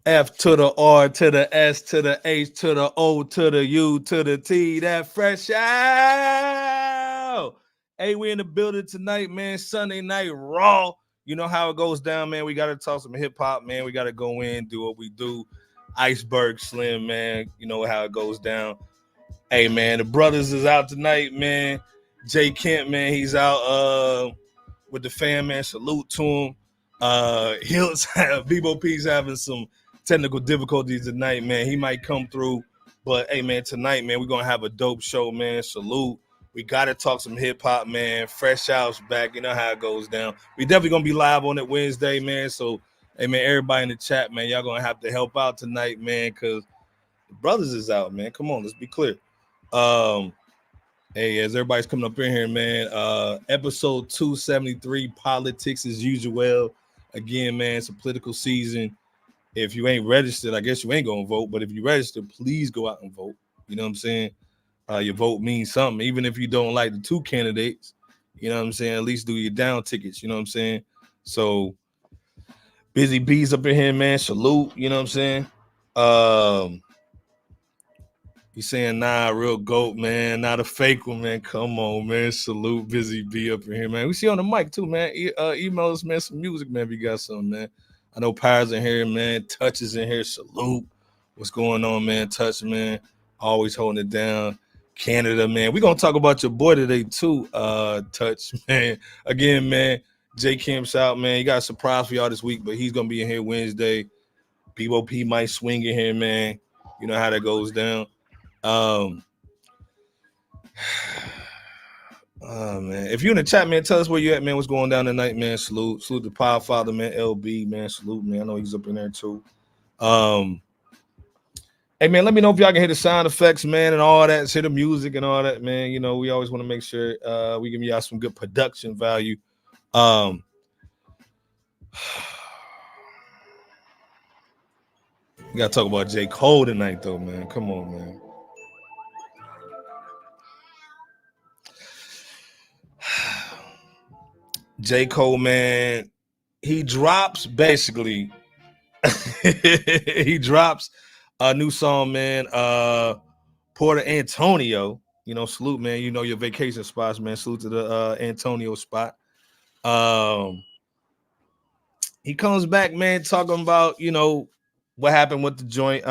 F to the R to the S to the H to the O to the U to the T. That fresh out. Hey, we in the building tonight, man. Sunday night raw. You know how it goes down, man. We got to talk some hip hop, man. We got to go in, do what we do. Iceberg Slim, man. You know how it goes down. Hey, man, the brothers is out tonight, man. Jay Kemp, man, he's out with the fan, man. Salute to him. Bebo P's having some technical difficulties tonight, man. He might come through, but hey, man, tonight, man, we're gonna have a dope show, man. Salute. We gotta talk some hip hop, man. Fresh Out's back. You know how it goes down. We definitely gonna be live on it Wednesday, man. So, hey, man, everybody in the chat, man, y'all gonna have to help out tonight, man, because the brothers is out, man. Come on, let's be clear. Hey, as everybody's coming up in here, man. Episode 273, politics as usual. Again, man, it's a political season. If you ain't registered, I guess you ain't gonna vote. But if you register, please go out and vote. You know what I'm saying? Your vote means something, even if you don't like the two candidates. You know what I'm saying? At least do your down tickets. You know what I'm saying? So, Busy Bees up in here, man. Salute. You know what I'm saying? He's saying, nah, real GOAT, man. Not a fake one, man. Come on, man. Salute Busy B up in here, man. We see you on the mic, too, man. Email us, man, some music, man, if you got something, man. I know Pyre's in here, man. Touch is in here. Salute. What's going on, man? Touch, man. Always holding it down. Canada, man. We're going to talk about your boy today, too, Touch, man. Again, man, J. Kemp's out, man. He got a surprise for y'all this week, but he's going to be in here Wednesday. P might swing in here, man. You know how that goes down. Man, if you're in the chat, man, tell us where you at, man. What's going down tonight, man? Salute the Power Father, man. LB, man. Salute, man. I know he's up in there too. Hey, man, let me know if y'all can hear the sound effects, man, and all that. Hear the music and all that, man. You know, we always want to make sure we give y'all some good production value. We gotta talk about J. Cole tonight, though, man. Come on, man. J. Cole, man, he drops basically. He drops a new song, man. Port Antonio. You know, salute, man. You know your vacation spots, man. Salute to the Antonio spot. He comes back, man, talking about, you know, what happened with the joint.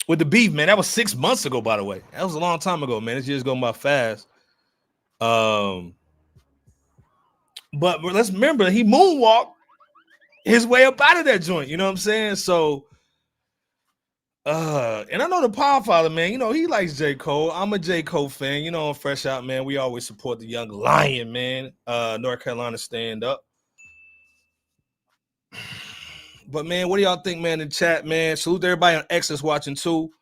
With the beef, man. That was 6 months ago, by the way. That was a long time ago, man. This year's going by fast. But let's remember, he moonwalked his way up out of that joint. You know what I'm saying? So, and I know the Power Father, man, you know, he likes J. Cole. I'm a J. Cole fan. You know, on Fresh Out, man, we always support the young lion, man. North Carolina stand up. But, man, what do y'all think, man, in the chat, man? Salute to everybody on X that's watching, too.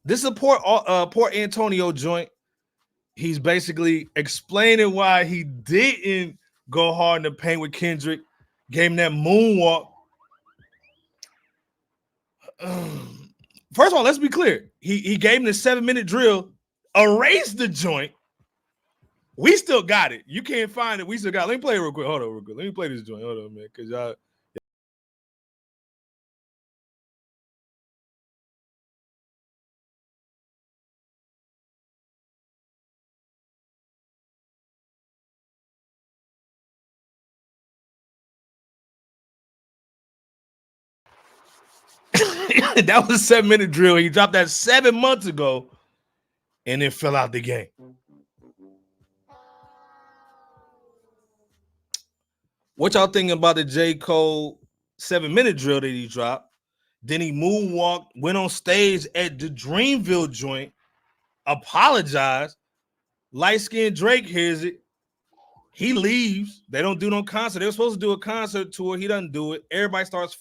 This is a Port Antonio joint. He's basically explaining why he didn't go hard in the paint with Kendrick, gave him that moonwalk. First of all, let's be clear. He gave him the 7-minute drill, erased the joint. We still got it. You can't find it. We still got it. Let me play it real quick. Hold on real quick. Let me play this joint. Hold on, man. Because y'all. That was a 7-minute drill. He dropped that 7 months ago and then fell out the game. What y'all thinking about the J. Cole 7-minute drill that he dropped? Then he moonwalked, went on stage at the Dreamville joint, apologized. Light-skinned Drake hears it. He leaves. They don't do no concert. They were supposed to do a concert tour. He doesn't do it. Everybody starts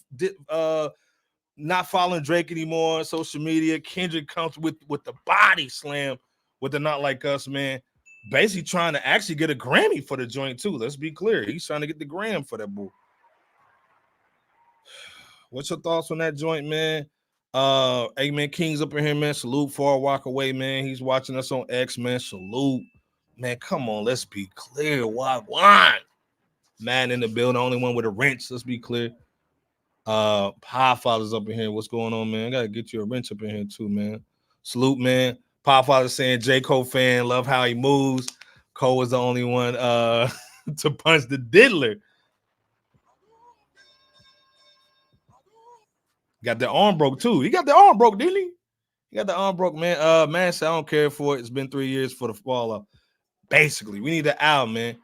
not following Drake anymore on social media. Kendrick comes with the body slam with the Not Like Us, man. Basically trying to actually get a Grammy for the joint, too. Let's be clear. He's trying to get the gram for that boy. What's your thoughts on that joint, man? Hey, man, King's up in here, man. Salute. Far Walk Away, man. He's watching us on X, man. Salute. Man, come on. Let's be clear. Why? Man in the building, only one with a wrench. Let's be clear. Podfather's up in here. What's going on, man? I gotta get you a wrench up in here too, man. Salute, man. Podfather saying J. Cole fan, love how he moves. Cole was the only one to punch the diddler. Got the arm broke too. He got the arm broke, didn't he? He got the arm broke, man. Man said I don't care for it. It's been 3 years for the fall off. Basically, we need the out, man.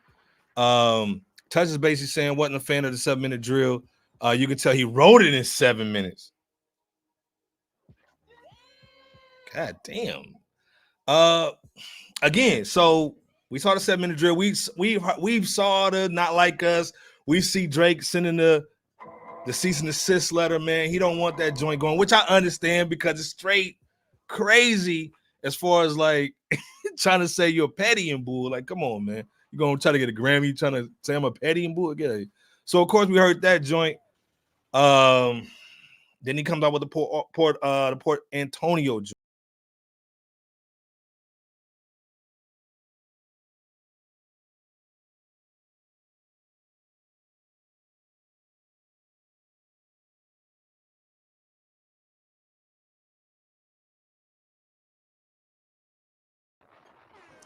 Touch is basically saying wasn't a fan of the 7-minute drill. You can tell he wrote it in 7 minutes. God damn. Again, so we saw the 7-minute drill. We saw the Not Like Us. We see Drake sending the cease and desist letter, man. He don't want that joint going, which I understand because it's straight crazy as far as like trying to say you're a petty and bull. Like, come on, man. You're gonna try to get a Grammy, you trying to say I'm a petty and bull? Get out of here. So of course we heard that joint. Then he comes out with the Port Antonio joint.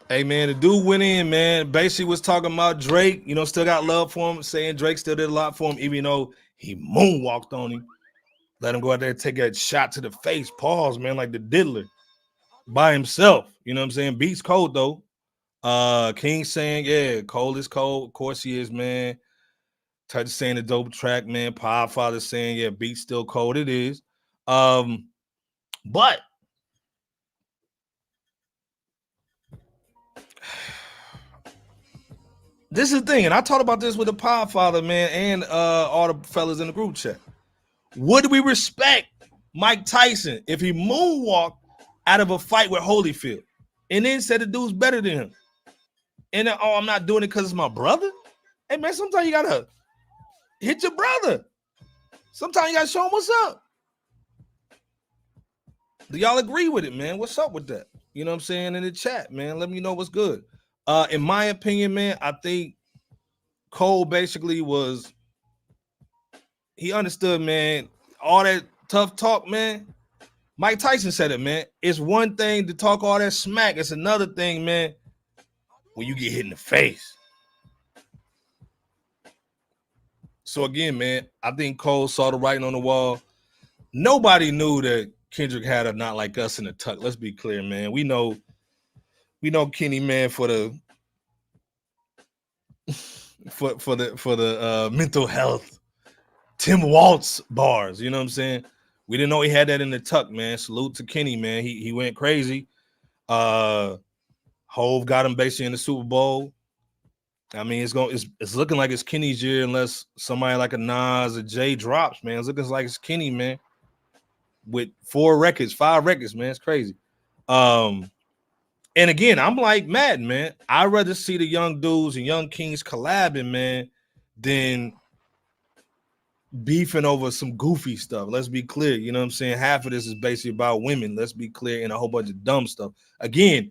Hey man, the dude went in, man. Basically was talking about Drake, still got love for him, saying Drake still did a lot for him, even though he moonwalked on him. Let him go out there and take that shot to the face. Pause, man, like the diddler by himself. You know what I'm saying? Beats cold though. King saying, yeah, Cole is cold. Of course he is, man. Touch saying the dope track, man. Podfather saying, yeah, beats still cold. It is. But this is the thing, and I talked about this with the Podfather, man, and all the fellas in the group chat. Would we respect Mike Tyson if he moonwalked out of a fight with Holyfield and then said the dude's better than him? And then, I'm not doing it because it's my brother? Hey, man, sometimes you got to hit your brother. Sometimes you got to show him what's up. Do y'all agree with it, man? What's up with that? You know what I'm saying? In the chat, man. Let me know what's good. In my opinion, man, I think Cole basically he understood, man, all that tough talk, man. Mike Tyson said it, man. It's one thing to talk all that smack. It's another thing, man, when you get hit in the face. So again, man, I think Cole saw the writing on the wall. Nobody knew that Kendrick had a Not Like Us in the tuck. Let's be clear, man. We know Kenny, man, for the mental health Tim Waltz bars. You know what I'm saying? We didn't know he had that in the tuck, man. Salute to Kenny, man. He went crazy. Hove got him basically in the Super Bowl. I mean, it's looking like it's Kenny's year unless somebody like a Nas or Jay drops, man. It's looking like it's Kenny, man. With 5 records, man. It's crazy. And again, I'm like Madden, man. I'd rather see the young dudes and young kings collabing, man, than beefing over some goofy stuff. Let's be clear. You know what I'm saying? Half of this is basically about women. Let's be clear, and a whole bunch of dumb stuff. Again,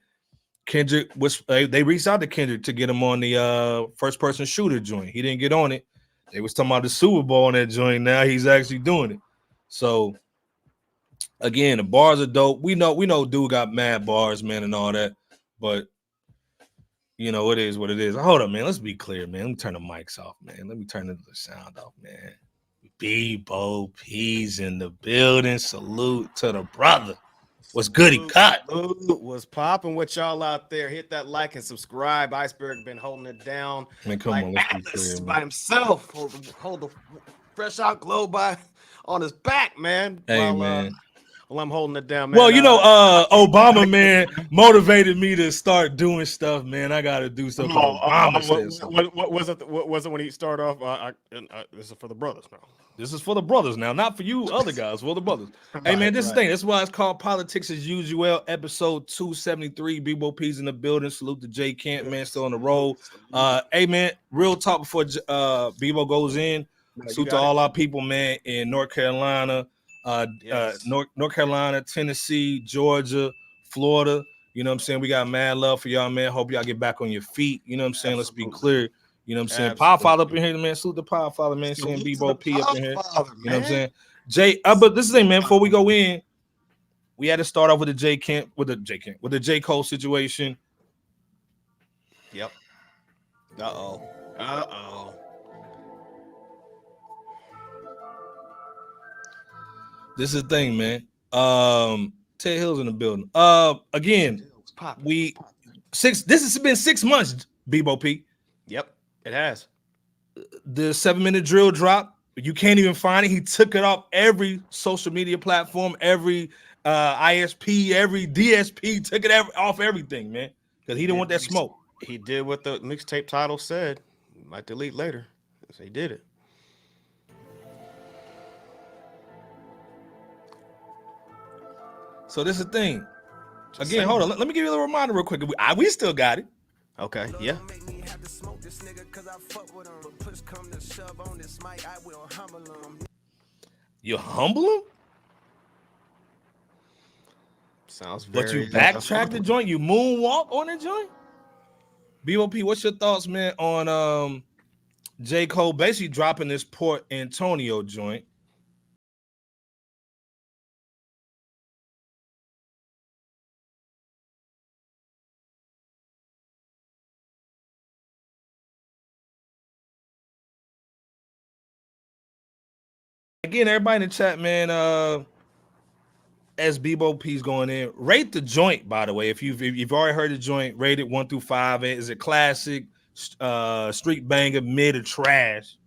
Kendrick they reached out to Kendrick to get him on the first person shooter joint. He didn't get on it. They was talking about the Super Bowl on that joint. Now he's actually doing it. So again, the bars are dope. We know dude got mad bars, man, and all that. But it is what it is. Hold up, man. Let's be clear, man. Let me turn the mics off, man. Let me turn the sound off, man. Bebo P's in the building. Salute to the brother. What's good? He cut. Was popping with y'all out there. Hit that like and subscribe. Iceberg been holding it down. Man, come on, let's be clear, by himself. Hold the fresh out globe on his back, man. Hey, man. Well, I'm holding it down, man. Well, Obama, man, motivated me to start doing stuff, man. I got to do something. Obama says something. What was it when he started off? This is for the brothers now. This is for the brothers now, not for you other guys, for the brothers. Hey, man, this is the thing. That's why it's called Politics as Usual, episode 273. Bebo P's in the building. Salute to Jay Kent, man, still on the roll. Hey, man, real talk before Bebo goes in. Salute to all our people, man, in North Carolina. North Carolina, Tennessee, Georgia, Florida. You know what I'm saying? We got mad love for y'all, man. Hope y'all get back on your feet. You know what I'm saying? Absolutely. Let's be clear. You know what I'm saying? Absolutely. Power Father up in here, man. Salute the Power Father, man. Saying Salute to Bebo the P up in here. Father, You know what I'm man. saying? Jay, but this is the thing, man. Before we go in, we had to start off with the J Cole situation. Yep. Uh-oh. This is the thing, man. Ted Hill's in the building. Again, this has been 6 months, Bebo P. Yep, it has. The 7-minute drill drop. You can't even find it. He took it off every social media platform, every ISP, every DSP, took it off everything, man. Because he didn't want that smoke. He did what the mixtape title said. Might delete later. So he did it. So this is the thing. Again, hold on. Let me give you a little reminder real quick. We still got it. Okay, yeah. You humble him? Sounds very. But you backtrack the joint? You moonwalk on the joint? BOP, what's your thoughts, man, on J. Cole basically dropping this Port Antonio joint? Again, everybody in the chat, man, as Bebo P's going in, rate the joint, by the way. If you've already heard the joint, rate it 1 through 5. Is it classic, street banger, mid, or trash?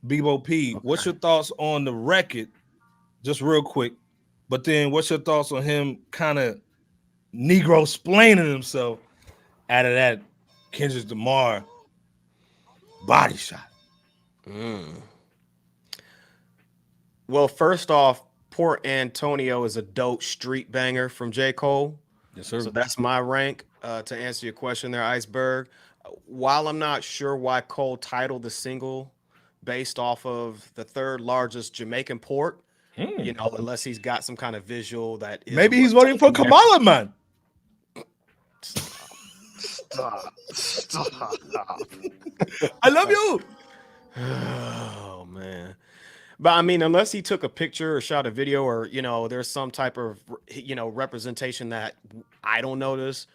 Bebo P, okay. What's your thoughts on the record? Just real quick. But then what's your thoughts on him kind of Negro splaining himself out of that Kendrick Lamar body shot? Well, first off, Port Antonio is a dope street banger from J. Cole. Yes, sir. So that's my rank. To answer your question there, Iceberg. While I'm not sure why Cole titled the single based off of the third largest Jamaican port, you know, unless he's got some kind of visual that is. Maybe he's voting for Kamala, man. Stop. I love you. Oh, man. But I mean, unless he took a picture or shot a video or, you know, there's some type of, you know, representation that I don't notice.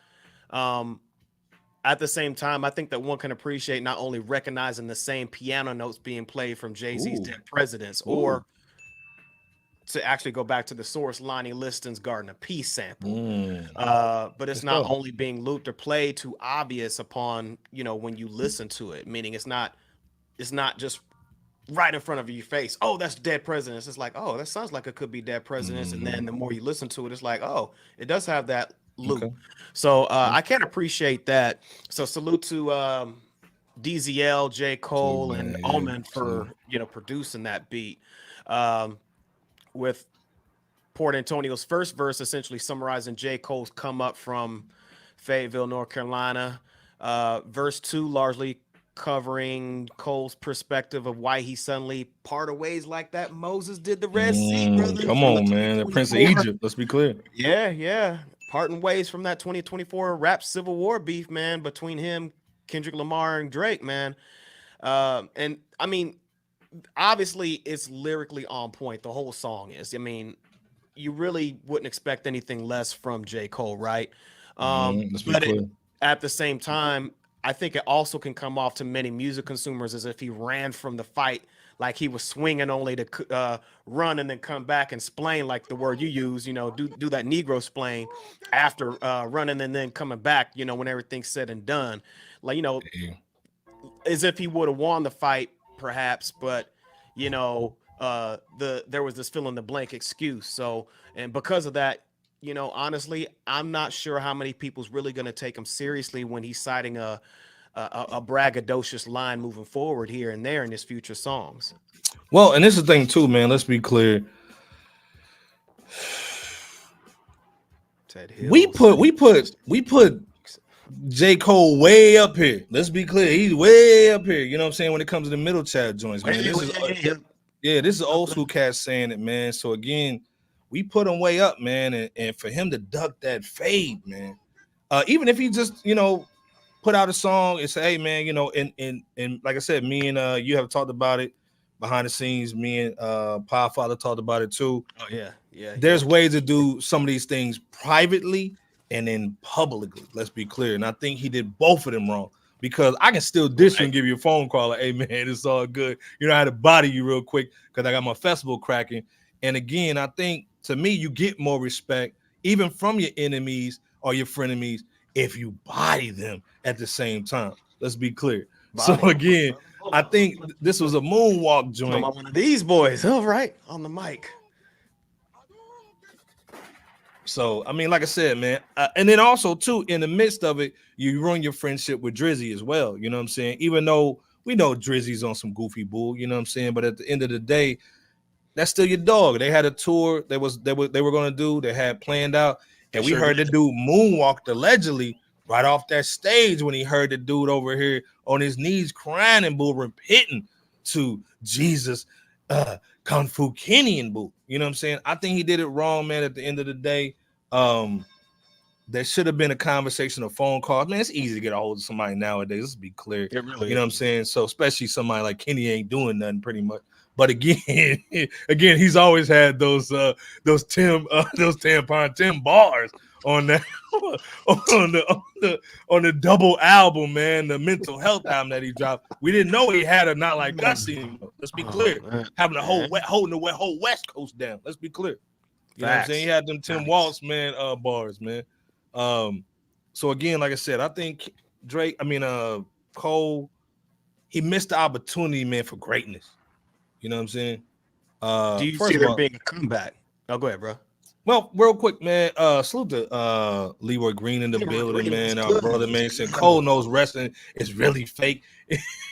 At the same time, I think that one can appreciate not only recognizing the same piano notes being played from Jay-Z's Dead Presidents, or to actually go back to the source, Lonnie Liston's Garden of Peace sample. But it's not only being looped or played too obvious upon, you know, when you listen to it, meaning it's not just right in front of your face. Oh, that's Dead Presidents. It's like, oh, that sounds like it could be Dead Presidents. And then the more you listen to it, it's like, oh, it does have that loop. Okay. So I can appreciate that. So salute to DZL, J. Cole, and Omen for, you know, producing that beat. With Port Antonio's first verse essentially summarizing J. Cole's come up from Fayetteville, North Carolina. Verse 2 largely covering Cole's perspective of why he suddenly parted ways like that. Moses did the Red Sea, brother. Come on, man. The Prince of Egypt. Let's be clear. Yeah. Parting ways from that 2024 rap civil war beef, man, between him, Kendrick Lamar, and Drake, man. And I mean, obviously it's lyrically on point. The whole song is. I mean, you really wouldn't expect anything less from J. Cole, right? But at the same time, I think it also can come off to many music consumers as if he ran from the fight, like he was swinging only to run and then come back and splain, like the word you use, you know, do that Negro splain after running and then coming back, you know, when everything's said and done. Like, you know, as if he would have won the fight, perhaps, but, you know, there was this fill in the blank excuse. So, and because of that, you know, honestly, I'm not sure how many people's really going to take him seriously when he's citing a braggadocious line moving forward here and there in his future songs. Well, and this is the thing too, man. Let's be clear. We put J. Cole way up here. Let's be clear. He's way up here. You know what I'm saying? When it comes to the middle child joints, man. This is old school cats saying it, man. So again, we put him way up, man, and for him to duck that fade, man, even if he just, you know, put out a song and say, hey man, you know, and like I said, me and you have talked about it behind the scenes. Me and Podfather talked about it too. Oh yeah. There's ways to do some of these things privately and then publicly. Let's be clear. And I think he did both of them wrong, because I can still dish you and give you a phone call like, hey man, it's all good. You know, I had to body you real quick because I got my festival cracking. And again, I think to me, you get more respect even from your enemies or your frenemies if you body them at the same time. Let's be clear. So again, I think this was a moonwalk joint. One of these boys, all right, on the mic. So, I mean, like I said, man, and then also, too, in the midst of it, you ruin your friendship with Drizzy as well. You know what I'm saying? Even though we know Drizzy's on some goofy bull, you know what I'm saying? But at the end of the day, that's still your dog. They had a tour they were going to do. They had planned out. And we heard the dude moonwalked allegedly right off that stage when he heard the dude over here on his knees crying and bull repenting to Jesus, Kung Fu Kenny and boo. You know what I'm saying? I think he did it wrong, man. At the end of the day, there should have been a conversation, a phone call. Man, it's easy to get a hold of somebody nowadays. Let's be clear. It really you know what I'm saying? So especially somebody like Kenny ain't doing nothing pretty much. But again, he's always had those tampon Tim bars on that on the double album, man, the mental health album that he dropped. We didn't know he had a Not Like Us anymore. Let's be clear. Having holding the whole West Coast down. Let's be clear. You know what I'm saying? He had them Tim Waltz, man, bars, man. So again, like I said, I think Cole, he missed the opportunity, man, for greatness. You know what I'm saying? Do you see there being a comeback? Oh, go ahead, bro. Well, real quick, man. Salute to Leroy Green in the building, man. Our brother, man. Said Cole knows wrestling is really fake.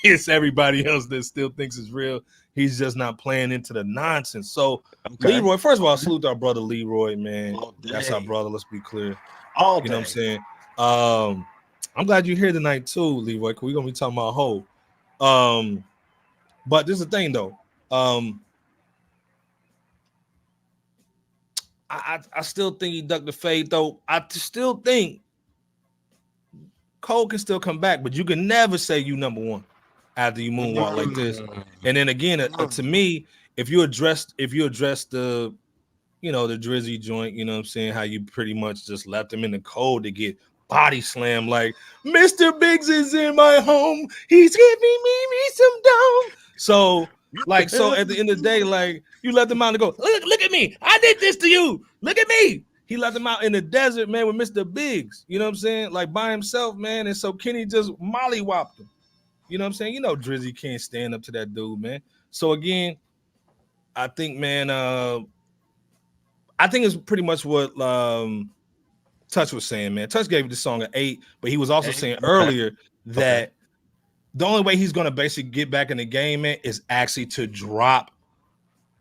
It's everybody else that still thinks it's real. He's just not playing into the nonsense. So, Leroy, first of all, salute to our brother Leroy, man. That's our brother. Let's be clear. You know what I'm saying? I'm glad you're here tonight too, Leroy, because we're gonna be talking about Ho. But this is the thing though. I still think he ducked the fade, though. I still think Cole can still come back, but you can never say you number one after you moonwalk like this. And then again, to me, if you address the the Drizzy joint, you know what I'm saying, how you pretty much just left him in the cold to get body slammed like Mr. Biggs is in my home. He's giving me some dough. So at the end of the day, like, you let them out and go, look at me. I did this to you. Look at me. He let them out in the desert, man, with Mr. Biggs. You know what I'm saying? Like, by himself, man. And so Kenny just mollywopped him. You know what I'm saying? You know Drizzy can't stand up to that dude, man. So, again, I think, man, I think it's pretty much what Touch was saying, man. Touch gave the song an 8, but he was also saying earlier that the only way he's going to basically get back in the game, man, is actually to drop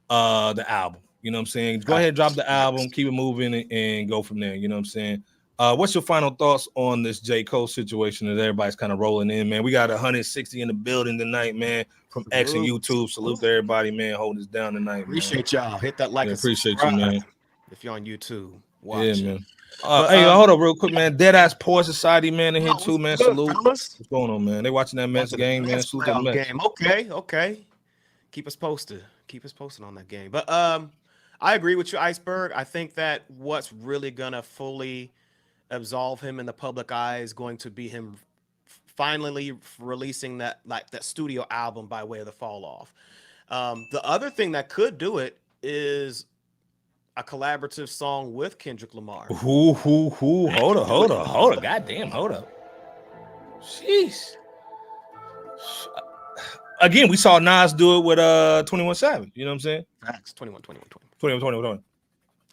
the album. You know what I'm saying? Go ahead, drop the album, keep it moving, and go from there. You know what I'm saying? What's your final thoughts on this J. Cole situation that everybody's kind of rolling in, man? We got 160 in the building tonight, man, from X and YouTube. Salute to everybody, man, holding us down tonight. Appreciate y'all. Hit that like and appreciate you, man. If you're on YouTube, watch. Yeah, man. Hey, hold up real quick, man. Deadass Poor Society, man, in here too, man. Salute. What's going on, man? They watching that Mets game, man. Salute to the Mets. Okay. Keep us posted. Keep us posted on that game. But I agree with you, Iceberg. I think that what's really gonna fully absolve him in the public eye is going to be him finally releasing that studio album by way of the Fall Off. The other thing that could do it is a collaborative song with Kendrick Lamar. Hold up. Goddamn, hold up. Jeez. Again, we saw Nas do it with 21 Savage. You know what I'm saying? Facts. 21.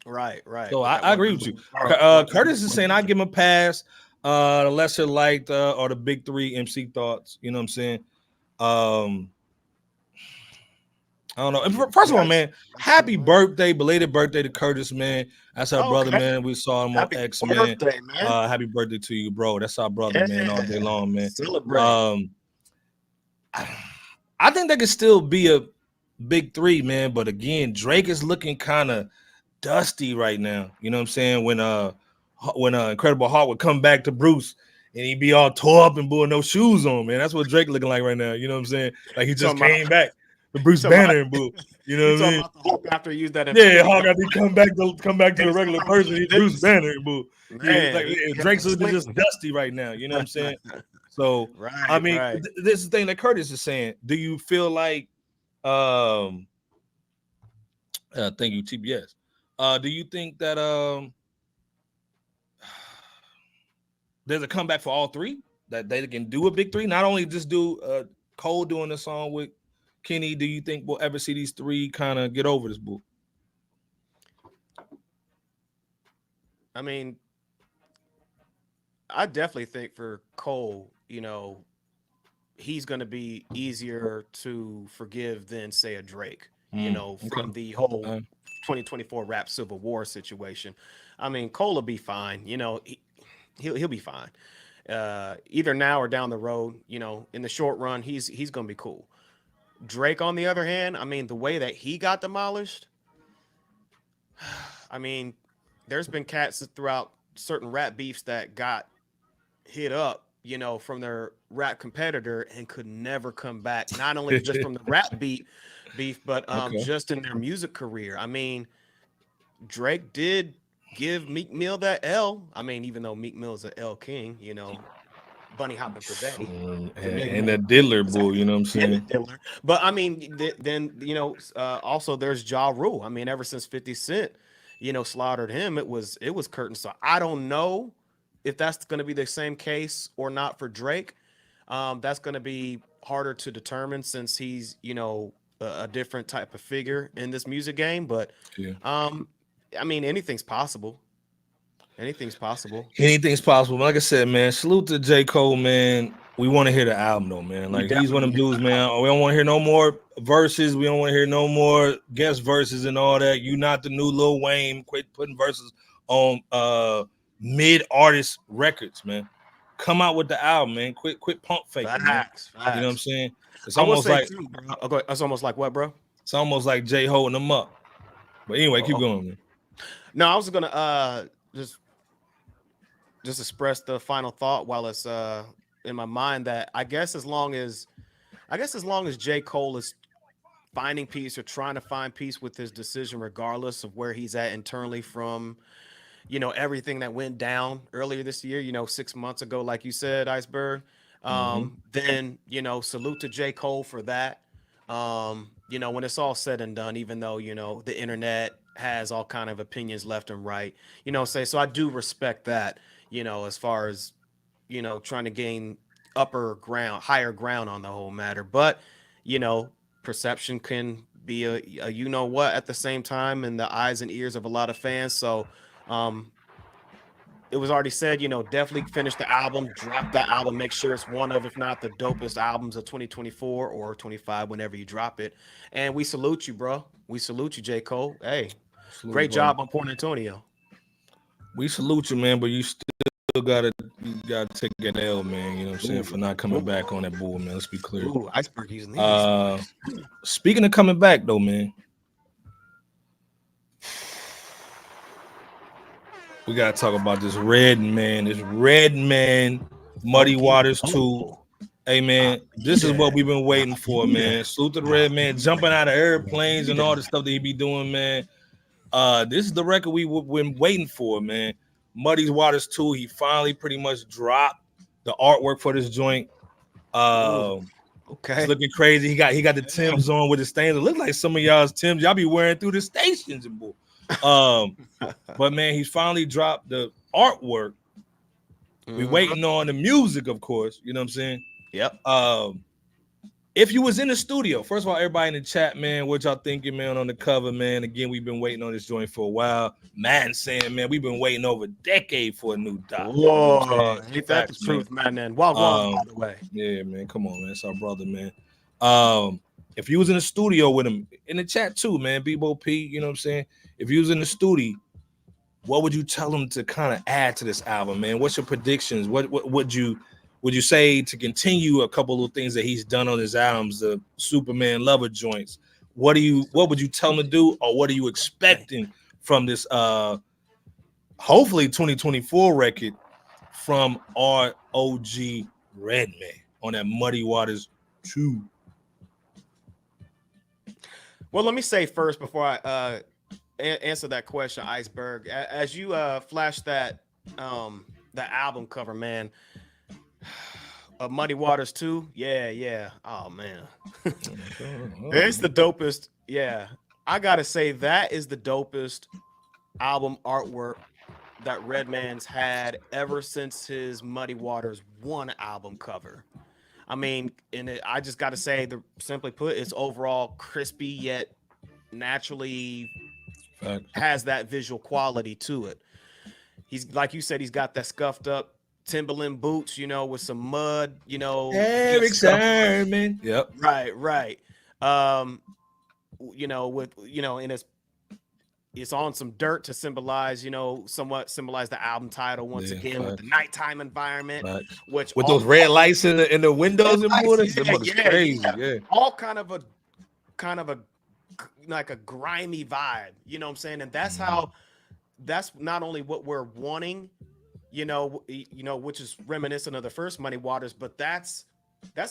Right. So I agree with you. Curtis is saying I give him a pass. The lesser liked or the big 3 MC thoughts. You know what I'm saying? I don't know. And first of all, man, happy birthday, belated birthday to Curtis, man. That's our brother, man. We saw him on X, man. Happy birthday to you, bro. That's our brother, man, all day long, man. Celebrate. I think that could still be a big 3, man. But again, Drake is looking kind of dusty right now. You know what I'm saying? When Incredible Heart would come back to Bruce and he be all tore up and with no shoes on, man. That's what Drake looking like right now. You know what I'm saying? Like he just came back to Bruce Banner and boo. You know what I mean? About the Hulk after he used that. Yeah, Hulk after he come back to a regular person. He's Bruce Banner and boo. Man, like Drake's looking just dusty right now. You know what I'm saying? So I mean, this is the thing that Curtis is saying. Do you feel like thank you, TBS. Do you think that there's a comeback for all three? That they can do a big three? Not only just do Cole doing the song with Kenny, do you think we'll ever see these three kind of get over this bull? I mean, I definitely think for Cole, you know, he's going to be easier to forgive than, say, a Drake, you know, from the whole 2024 rap Civil War situation. I mean, Cole will be fine. You know, he'll be fine. Either now or down the road, you know, in the short run, he's going to be cool. Drake, on the other hand, I mean, the way that he got demolished, I mean, there's been cats throughout certain rap beefs that got hit up, you know, from their rap competitor and could never come back, not only just from the rap beef, but just in their music career. I mean, Drake did give Meek Mill that L. I mean, even though Meek Mill is an L king, you know, bunny hopping for Betty. And that diddler bull, you know what I'm saying? But I mean, then, you know, also there's Ja Rule. I mean, ever since 50 Cent, you know, slaughtered him, it was curtain. So I don't know if that's going to be the same case or not for Drake. That's going to be harder to determine since he's, you know, a different type of figure in this music game. But I mean, anything's possible. Anything's possible. Like I said, man, salute to J. Cole, man. We want to hear the album, though, man. Like, he's one of them dudes, man. We don't want to hear no more verses. We don't want to hear no more guest verses and all that. You not the new Lil Wayne. Quit putting verses on mid-artist records, man. Come out with the album, man. Quit pump faking, Facts. You know what I'm saying? It's almost like it's almost like what, bro? It's almost like Jay holding them up. But anyway, keep going, man. No, I was gonna just express the final thought while it's in my mind that I guess as long as J. Cole is finding peace or trying to find peace with his decision, regardless of where he's at internally from, you know, everything that went down earlier this year, you know, 6 months ago, like you said, Iceberg, then, you know, salute to J. Cole for that. You know, when it's all said and done, even though, you know, the internet has all kind of opinions left and right, you know, so I do respect that, you know, as far as, you know, trying to gain higher ground on the whole matter. But, you know, perception can be a you know what at the same time in the eyes and ears of a lot of fans. So it was already said, you know, definitely finish the album, drop the album, make sure it's one of, if not the dopest albums of 2024 or 25, whenever you drop it. And we salute you, bro. We salute you, J. Cole. Hey, great job on Port Antonio. We salute you, man, but you still gotta take an L, man. You know what I'm saying, for not coming back on that bull, man. Let's be clear. Iceberg using these. Speaking of coming back, though, man, we gotta talk about this Redman Muddy Waters 2. Hey, man, this is what we've been waiting for, man. Salute to the Redman, jumping out of airplanes and all the stuff that he be doing, man. This is the record we've been waiting for, man. Muddy Waters 2. He finally pretty much dropped the artwork for this joint. It's looking crazy. He got the Timbs on with the stains. It looks like some of y'all's Timbs y'all be wearing through the stations and bull. But man, he's finally dropped the artwork. We waiting on the music, of course. You know what I'm saying? Yep. If you was in the studio, first of all, everybody in the chat, man, what y'all thinking, man, on the cover, man? Again, we've been waiting on this joint for a while. Man saying, man, we've been waiting over a decade for a new doc. Whoa, ain't that the truth, man? And well, by the way. Yeah, man, come on, man. It's our brother, man. If you was in the studio with him, in the chat too, man, Bebo P, you know what I'm saying? If you was in the studio, what would you tell him to kind of add to this album, man? What's your predictions? What would you say to continue a couple of things that he's done on his albums, the Superman Lover joints? What would you tell him to do, or what are you expecting from this hopefully 2024 record from our OG Redman on that Muddy Waters 2? Well, let me say first before I answer that question, Iceberg. As you flash that the album cover, man, Muddy Waters 2. Yeah. Oh man. It's the dopest. Yeah. I gotta say that is the dopest album artwork that Redman's had ever since his Muddy Waters 1 album cover. I mean, I just gotta say, simply put, it's overall crispy yet naturally has that visual quality to it. He's like you said, he's got that scuffed up Timberland boots, with some mud, Eric Sermon. Yep. Right. And it's on some dirt to symbolize, somewhat symbolize the album title once again with the nighttime environment, which with those red lights in the windows and borders. Yeah, crazy. Yeah. All kind of a like a grimy vibe, you know what I'm saying? And that's that's not only what we're wanting, which is reminiscent of the first Muddy Waters, but that's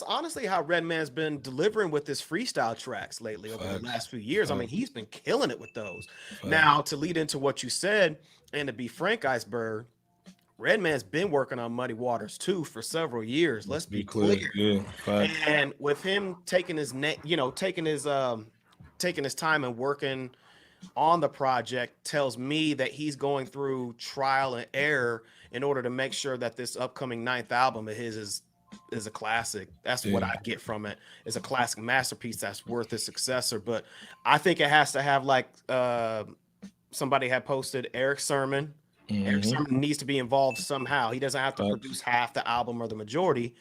honestly how Redman's been delivering with his freestyle tracks lately over the last few years. I mean, he's been killing it with those. Now, to lead into what you said, and to be frank, Iceberg, Redman's been working on Muddy Waters 2 for several years. Let's be clear. Yeah, and with him taking his taking his time and working on the project tells me that he's going through trial and error in order to make sure that this upcoming 9th album of his is a classic. That's what I get from it. It's a classic masterpiece that's worth a successor. But I think it has to have, like somebody had posted, Eric Sermon. Eric Sermon needs to be involved somehow. He doesn't have to produce half the album or the majority,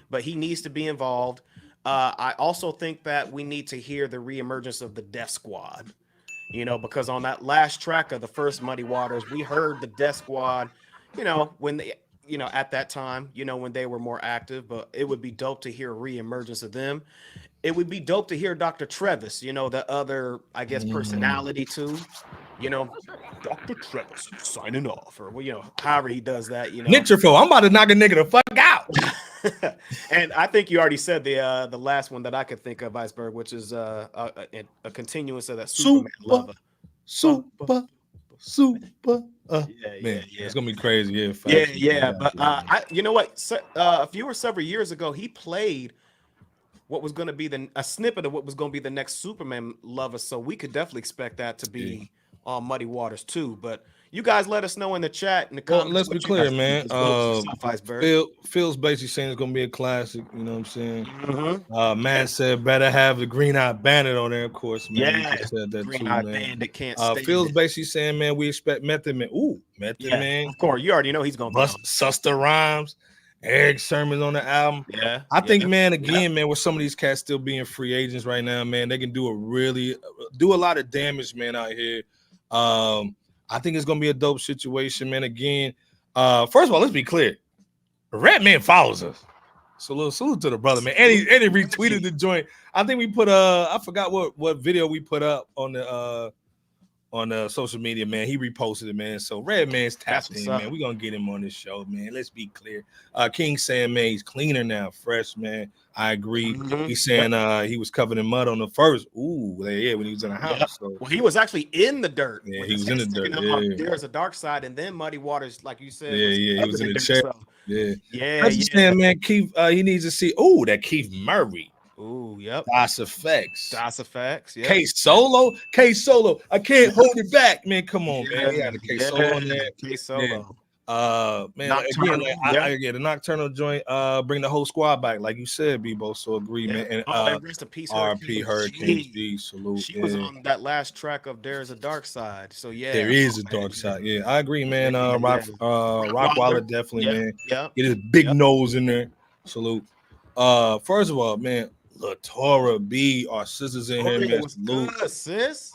but he needs to be involved. I also think that we need to hear the reemergence of the Death Squad, because on that last track of the first Muddy Waters, we heard the Death Squad, when they, at that time, when they were more active, but it would be dope to hear a reemergence of them. It would be dope to hear Dr. Trevis, the other, I guess, personality too, Dr. Trevis signing off, or, however he does that, Nitrofo, I'm about to knock a nigga the fuck out. And I think you already said the last one that I could think of, Iceberg, which is a continuance of that Superman lover. Super. Man, it's gonna be crazy. Yeah. But you know what? A few or several years ago, he played what was going to be a snippet of what was going to be the next Superman lover. So we could definitely expect that to be on Muddy Waters too. But you guys let us know in the chat in the comments. Let's be clear, man. Phil's basically saying it's gonna be a classic. You know what I'm saying? Man said better have the Green Eye Bandit on there, of course. Man. Yeah, said that Green too, Eye man. Bandit can't stay. Phil's basically saying, man, we expect Method Man. Method Man. Of course, you already know he's gonna be Suster Rhymes. Eric Sermon on the album. Yeah, I think, man, man, with some of these cats still being free agents right now, man, they can do a lot of damage, man, out here. I think it's gonna be a dope situation, man. Again, first of all, let's be clear. Redman follows us. Salute to the brother, man. And he retweeted the joint. I think we put I forgot what video we put up on the social media, man. He reposted it, man. So Redman's tapped in, man. We're gonna get him on this show, man. Let's be clear. King saying, man, he's cleaner now, fresh, man. I agree. He's saying he was covered in mud on the first. When he was in the house. So. Well, he was actually in the dirt. Yeah, he was in the dirt. There's a dark side, and then Muddy Waters, like you said. He was in the chair. So. Yeah. Saying, man, Keith, he needs to see. That Keith Murray. Yep. DOS Effects. Yeah. K Solo. I can't hold it back, man. Come on, man. Yeah, the K Solo on there. K Solo. Man, Nocturnal, again, the Nocturnal joint, bring the whole squad back, like you said, Bebo. So agree, man. And rest in peace, RP Hurricane G. Salute. She was on that last track of There's a Dark Side. So there is a dark side. Yeah, I agree, man. Rockwaller definitely, man. Yeah. Get his big nose in there. Salute. First of all, man, LaTora B, our sisters in here, man. Salute. Good, sis.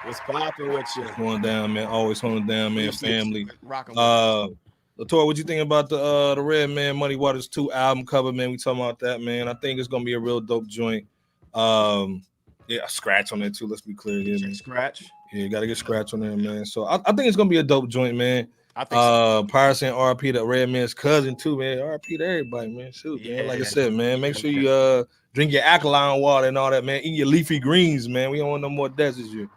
What's popping with you? Going down, man. Always holding down, man. Family. LaTora, what you think about the Redman Muddy Waters 2 album cover, man? We talking about that, man. I think it's gonna be a real dope joint. A scratch on there too. Let's be clear here, man. Scratch. Yeah, you gotta get scratch on there, man. So I think it's gonna be a dope joint, man. I think so. Pyre saying RP to Redman's cousin too, man. RP to everybody, man. Shoot, man. Like I said, man, make sure you drink your alkaline water and all that, man. Eat your leafy greens, man. We don't want no more deaths this year.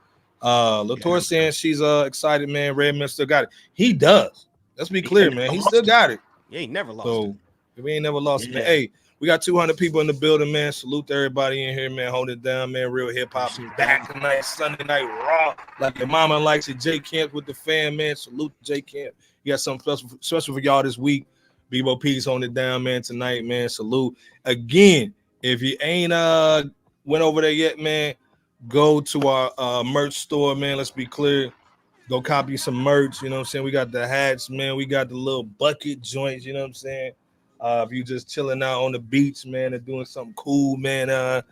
Latour saying she's excited, man. Redman still got it. He does. Let's be clear, man. He still got it. Yeah, he never lost it. We ain't never lost it, man. Hey, we got 200 people in the building, man. Salute to everybody in here, man. Hold it down, man. Real hip hop back tonight, Sunday night raw. Like your mama likes it. J Camp with the fan, man. Salute to J Camp. You got something special for y'all this week. Bebo Peace on it down, man. Tonight, man. Salute again. If you ain't went over there yet, man, go to our merch store, man. Let's be clear. Go copy some merch. You know what I'm saying? We got the hats, man. We got the little bucket joints. You know what I'm saying? If you just chilling out on the beach, man, and doing something cool, man,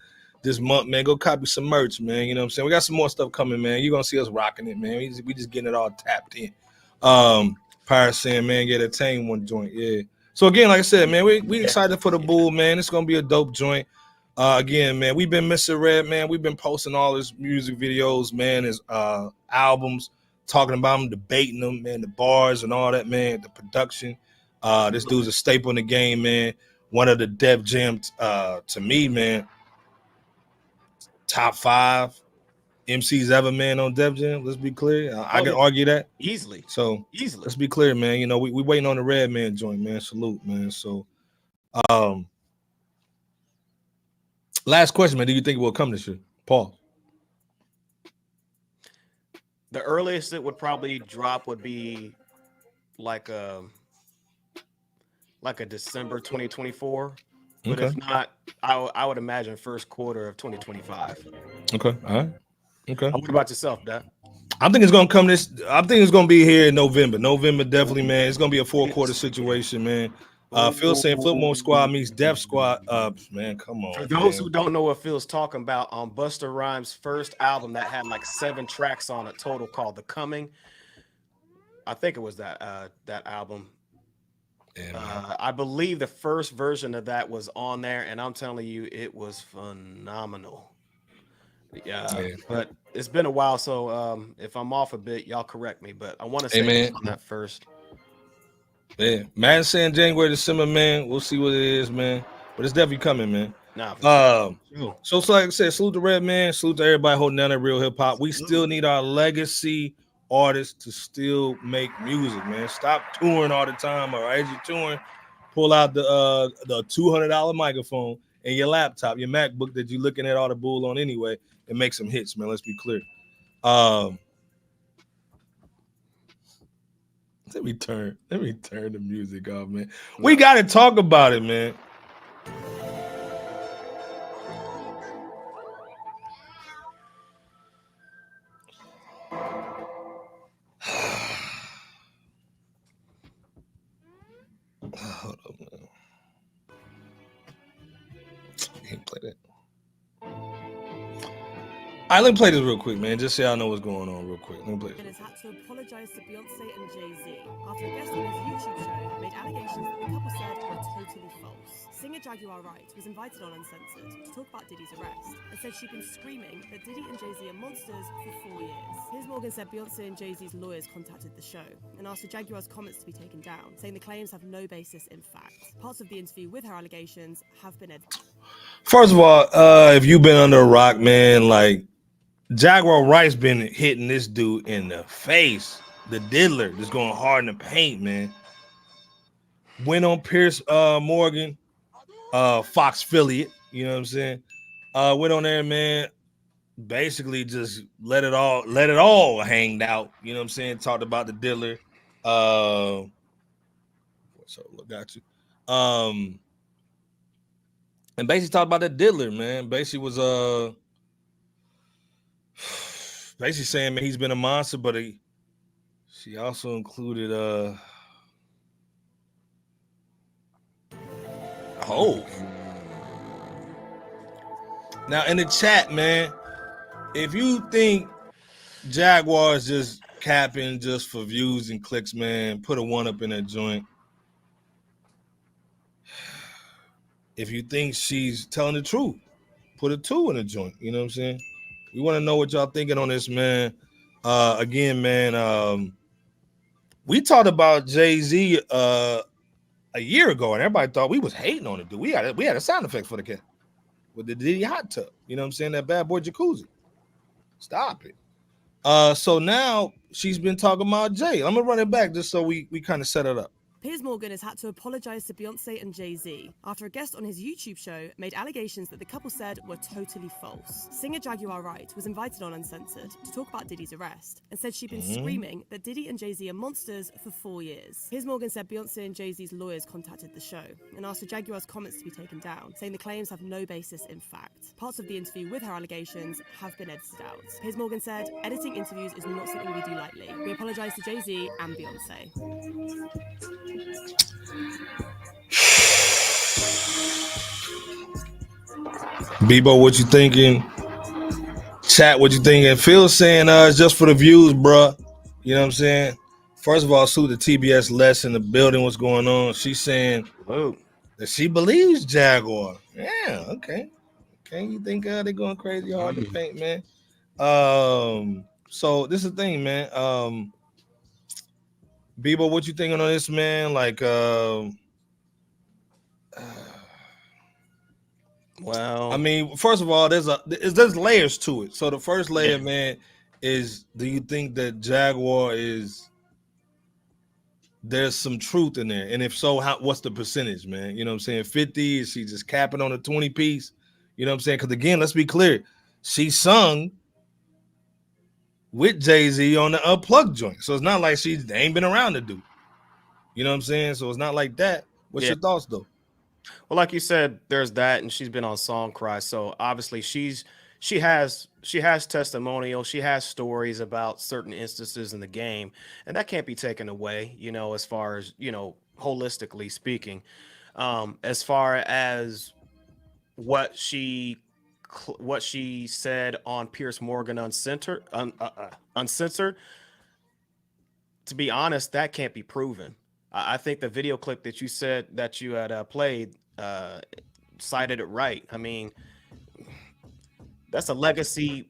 this month, man, go copy some merch, man. You know what I'm saying? We got some more stuff coming, man. You're going to see us rocking it, man. We just getting it all tapped in. Pyre saying, man, get a tame one joint. Yeah. So, again, like I said, man, we excited for the Bull, man. It's going to be a dope joint. Again, man, we've been missing Red, man. We've been posting all his music videos, man, his albums, talking about them, debating them, man, the bars and all that, man, the production. This dude's a staple in the game, man. One of the Def Jam, to me, man, top 5 MCs ever, man, on Def Jam. Let's be clear. I can argue that easily. So let's be clear, man. You know, we waiting on the Redman joint, man. Salute, man. So, last question, man. Do you think it will come this year? Paul. The earliest it would probably drop would be like a December 2024. But if not, I would imagine first quarter of 2025. Okay. All right. Okay. What about yourself, Dad? I think it's gonna come this. I think it's gonna be here in November. November, definitely, man. It's gonna be a 4-quarter situation, man. Phil saying Flipmore Squad meets Def Squad. Man, come on. For those who don't know what Phil's talking about, on Busta Rhymes' first album that had like 7 tracks on it total, called The Coming. I think it was that album. I believe the first version of that was on there, and I'm telling you, it was phenomenal. Yeah. But it's been a while, so if I'm off a bit, y'all correct me. But I want to say on that first. Yeah, man, saying January, December, man. We'll see what it is, man. But it's definitely coming, man. So like I said, salute to Redman, salute to everybody holding down that real hip hop. We still need our legacy artists to still make music, man. Stop touring all the time. Or as you're touring, pull out the $200 microphone and your laptop, your MacBook that you're looking at all the bull on anyway, and make some hits, man. Let's be clear. Let me turn the music off, man. We got to talk about it, man. Hold up, man. Can't play that. All right, let me play this real quick, man. Just so y'all know what's going on real quick. Let me play this. Has had to apologize to Beyonce and Jay-Z after a guest on his YouTube show made allegations that the couple said were totally false. Singer Jaguar Wright was invited on Uncensored to talk about Diddy's arrest and said she'd been screaming that Diddy and Jay-Z are monsters for 4 years. Piers Morgan said Beyonce and Jay-Z's lawyers contacted the show and asked for Jaguar's comments to be taken down, saying the claims have no basis in fact. Parts of the interview with her allegations have been edited. First of all, if you've been under a rock, man, like Jaguar Wright's been hitting this dude in the face. The diddler just going hard in the paint, man. Went on Piers Morgan, Fox affiliate, you know what I'm saying? Went on there, man. Basically just let it all hang out. You know what I'm saying? Talked about the diddler. So got you. And basically talked about the diddler, man. Basically was basically saying, man, he's been a monster, but she also included now in the chat, man, if you think Jaguar is just capping just for views and clicks, man, put a 1 up in that joint. If you think she's telling the truth, put a 2 in the joint. You know what I'm saying? We want to know what y'all thinking on this, man. Again, man, we talked about Jay-Z a year ago, and everybody thought we was hating on it, dude. We had a sound effect for the cat with the Diddy hot tub. You know what I'm saying? That bad boy jacuzzi. Stop it. So now she's been talking about Jay. I'm gonna run it back just so we kind of set it up. Piers Morgan has had to apologise to Beyonce and Jay-Z after a guest on his YouTube show made allegations that the couple said were totally false. Singer Jaguar Wright was invited on Uncensored to talk about Diddy's arrest and said she'd been screaming that Diddy and Jay-Z are monsters for 4 years. Piers Morgan said Beyonce and Jay-Z's lawyers contacted the show and asked for Jaguar's comments to be taken down, saying the claims have no basis in fact. Parts of the interview with her allegations have been edited out. Piers Morgan said, editing interviews is not something we do lightly. We apologise to Jay-Z and Beyonce. Bebo, what you thinking? Chat, what you thinking? Phil saying it's just for the views, bruh. You know what I'm saying? First of all, salute the TBS Les in the building. What's going on? She's saying that she believes Jaguar. Yeah, okay. You think they're going crazy hard to paint, man? So this is the thing, man. Bebo, what you thinking on this, man? Like, well, I mean, first of all, there's layers to it. So the first layer, man, is do you think that Jaguar there's some truth in there? And if so, what's the percentage, man? You know what I'm saying? 50? Is she just capping on a 20 piece? You know what I'm saying? Because again, let's be clear. She sung with Jay-Z on the Unplugged joint. So it's not like they ain't been around to do. You know what I'm saying? So it's not like that. What's your thoughts, though? Well, like you said, there's that, and she's been on Song Cry. So obviously she has testimonial, she has stories about certain instances in the game, and that can't be taken away, you know, as far as, you know, holistically speaking. As far as what she said on Piers Morgan Uncensored, to be honest, that can't be proven. I think the video clip that you said that you had played cited it right. I mean, that's a legacy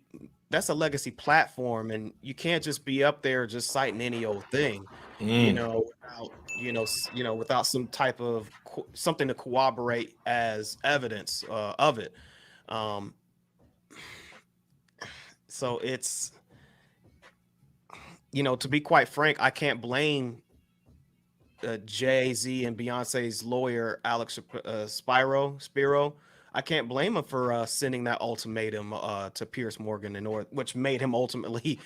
platform, and you can't just be up there just citing any old thing, you know, without some type of something to corroborate as evidence of it. So it's, you know, to be quite frank, I can't blame Jay-Z and Beyonce's lawyer, Alex Spiro. I can't blame him for sending that ultimatum to Piers Morgan, which made him ultimately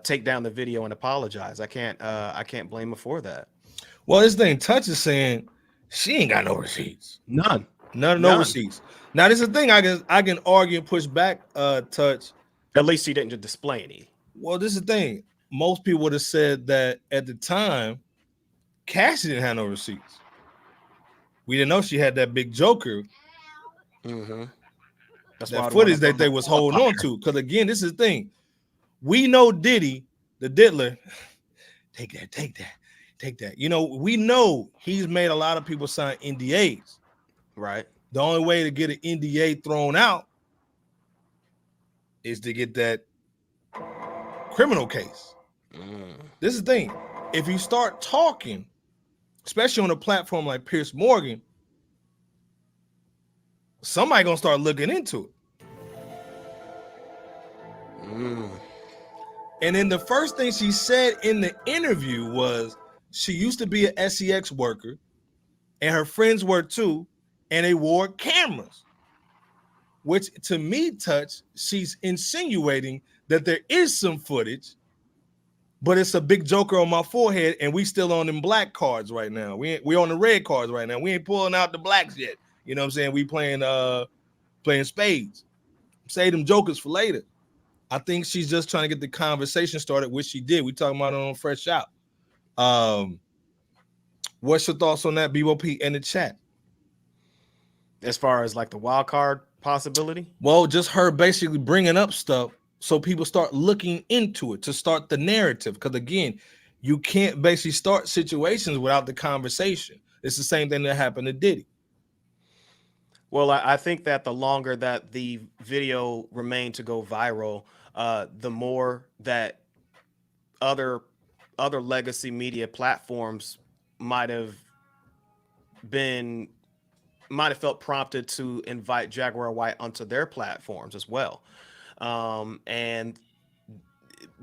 take down the video and apologize. I can't blame him for that. Well, this thing Touch is saying she ain't got no receipts. None. No receipts. Now, this is the thing I can argue and push back, Touch. At least he didn't just display any. Well, this is the thing. Most people would have said that at the time, Cassie didn't have no receipts. We didn't know she had that big joker. Mm-hmm. That's that footage that they was holding on to. Because again, this is the thing. We know Diddy, the diddler. Take that. You know, we know he's made a lot of people sign NDAs. Right. The only way to get an NDA thrown out is to get that criminal case. This is the thing. If you start talking, especially on a platform like Piers Morgan, somebody gonna start looking into it. And then the first thing she said in the interview was she used to be an SEX worker, and her friends were too, and they wore cameras. Which to me, Touch, she's insinuating that there is some footage, but it's a big joker on my forehead, and we still on them black cards right now. We on the red cards right now. We ain't pulling out the blacks yet. You know what I'm saying? We playing spades. Save them jokers for later. I think she's just trying to get the conversation started, which she did. We talking about it on FRSHOUT. What's your thoughts on that, BOP, in the chat? As far as like the wild card possibility? Well, just her basically bringing up stuff so people start looking into it to start the narrative. Because again, you can't basically start situations without the conversation. It's the same thing that happened to Diddy. Well, I think that the longer that the video remained to go viral, the more that other other legacy media platforms might have felt prompted to invite Jaguar White onto their platforms as well. And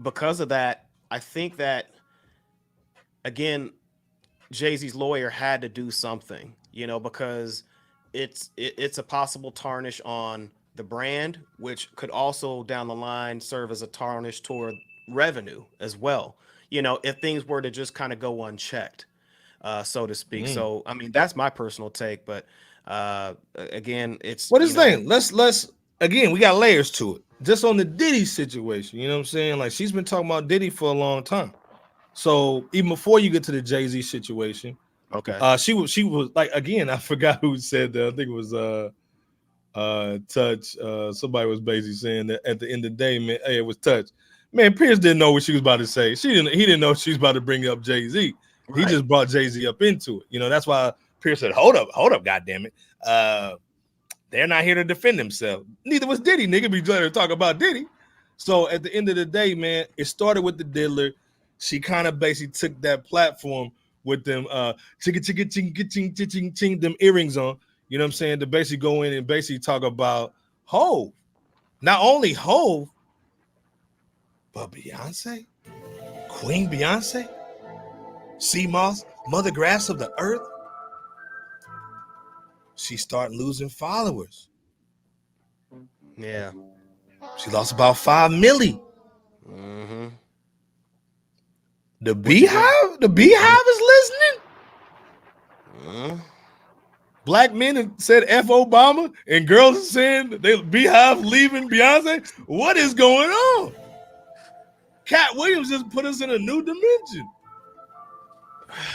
because of that, I think that, again, Jay-Z's lawyer had to do something, because it's a possible tarnish on the brand, which could also down the line serve as a tarnish toward revenue as well, if things were to just kind of go unchecked, so to speak. So, I mean, that's my personal take, but again, it's what is the thing? Let's again, we got layers to it. Just on the Diddy situation, you know what I'm saying? Like, she's been talking about Diddy for a long time. So even before you get to the Jay-Z situation, okay, she was like, again, I forgot who said that. I think it was Touch. Somebody was basically saying that at the end of the day, man, hey, it was Touch. Man, Piers didn't know what she was about to say. He didn't know she was about to bring up Jay-Z. right. He just brought Jay-Z up into it. That's why Piers said, hold up, goddammit. They're not here to defend themselves. Neither was Diddy. Nigga be trying to talk about Diddy. So at the end of the day, man, it started with the diddler. She kind of basically took that platform with them ching them earrings on, you know what I'm saying, to basically go in and basically talk about Hov. Not only Hov, but Beyonce, Queen Beyonce, sea moss, mother grass of the earth. She started losing followers. Yeah. She lost about 5 milli. Mm-hmm. The Beehive is listening. Mm-hmm. Black men have said F Obama, and girls are saying that they Beehive leaving Beyonce. What is going on? Cat Williams just put us in a new dimension.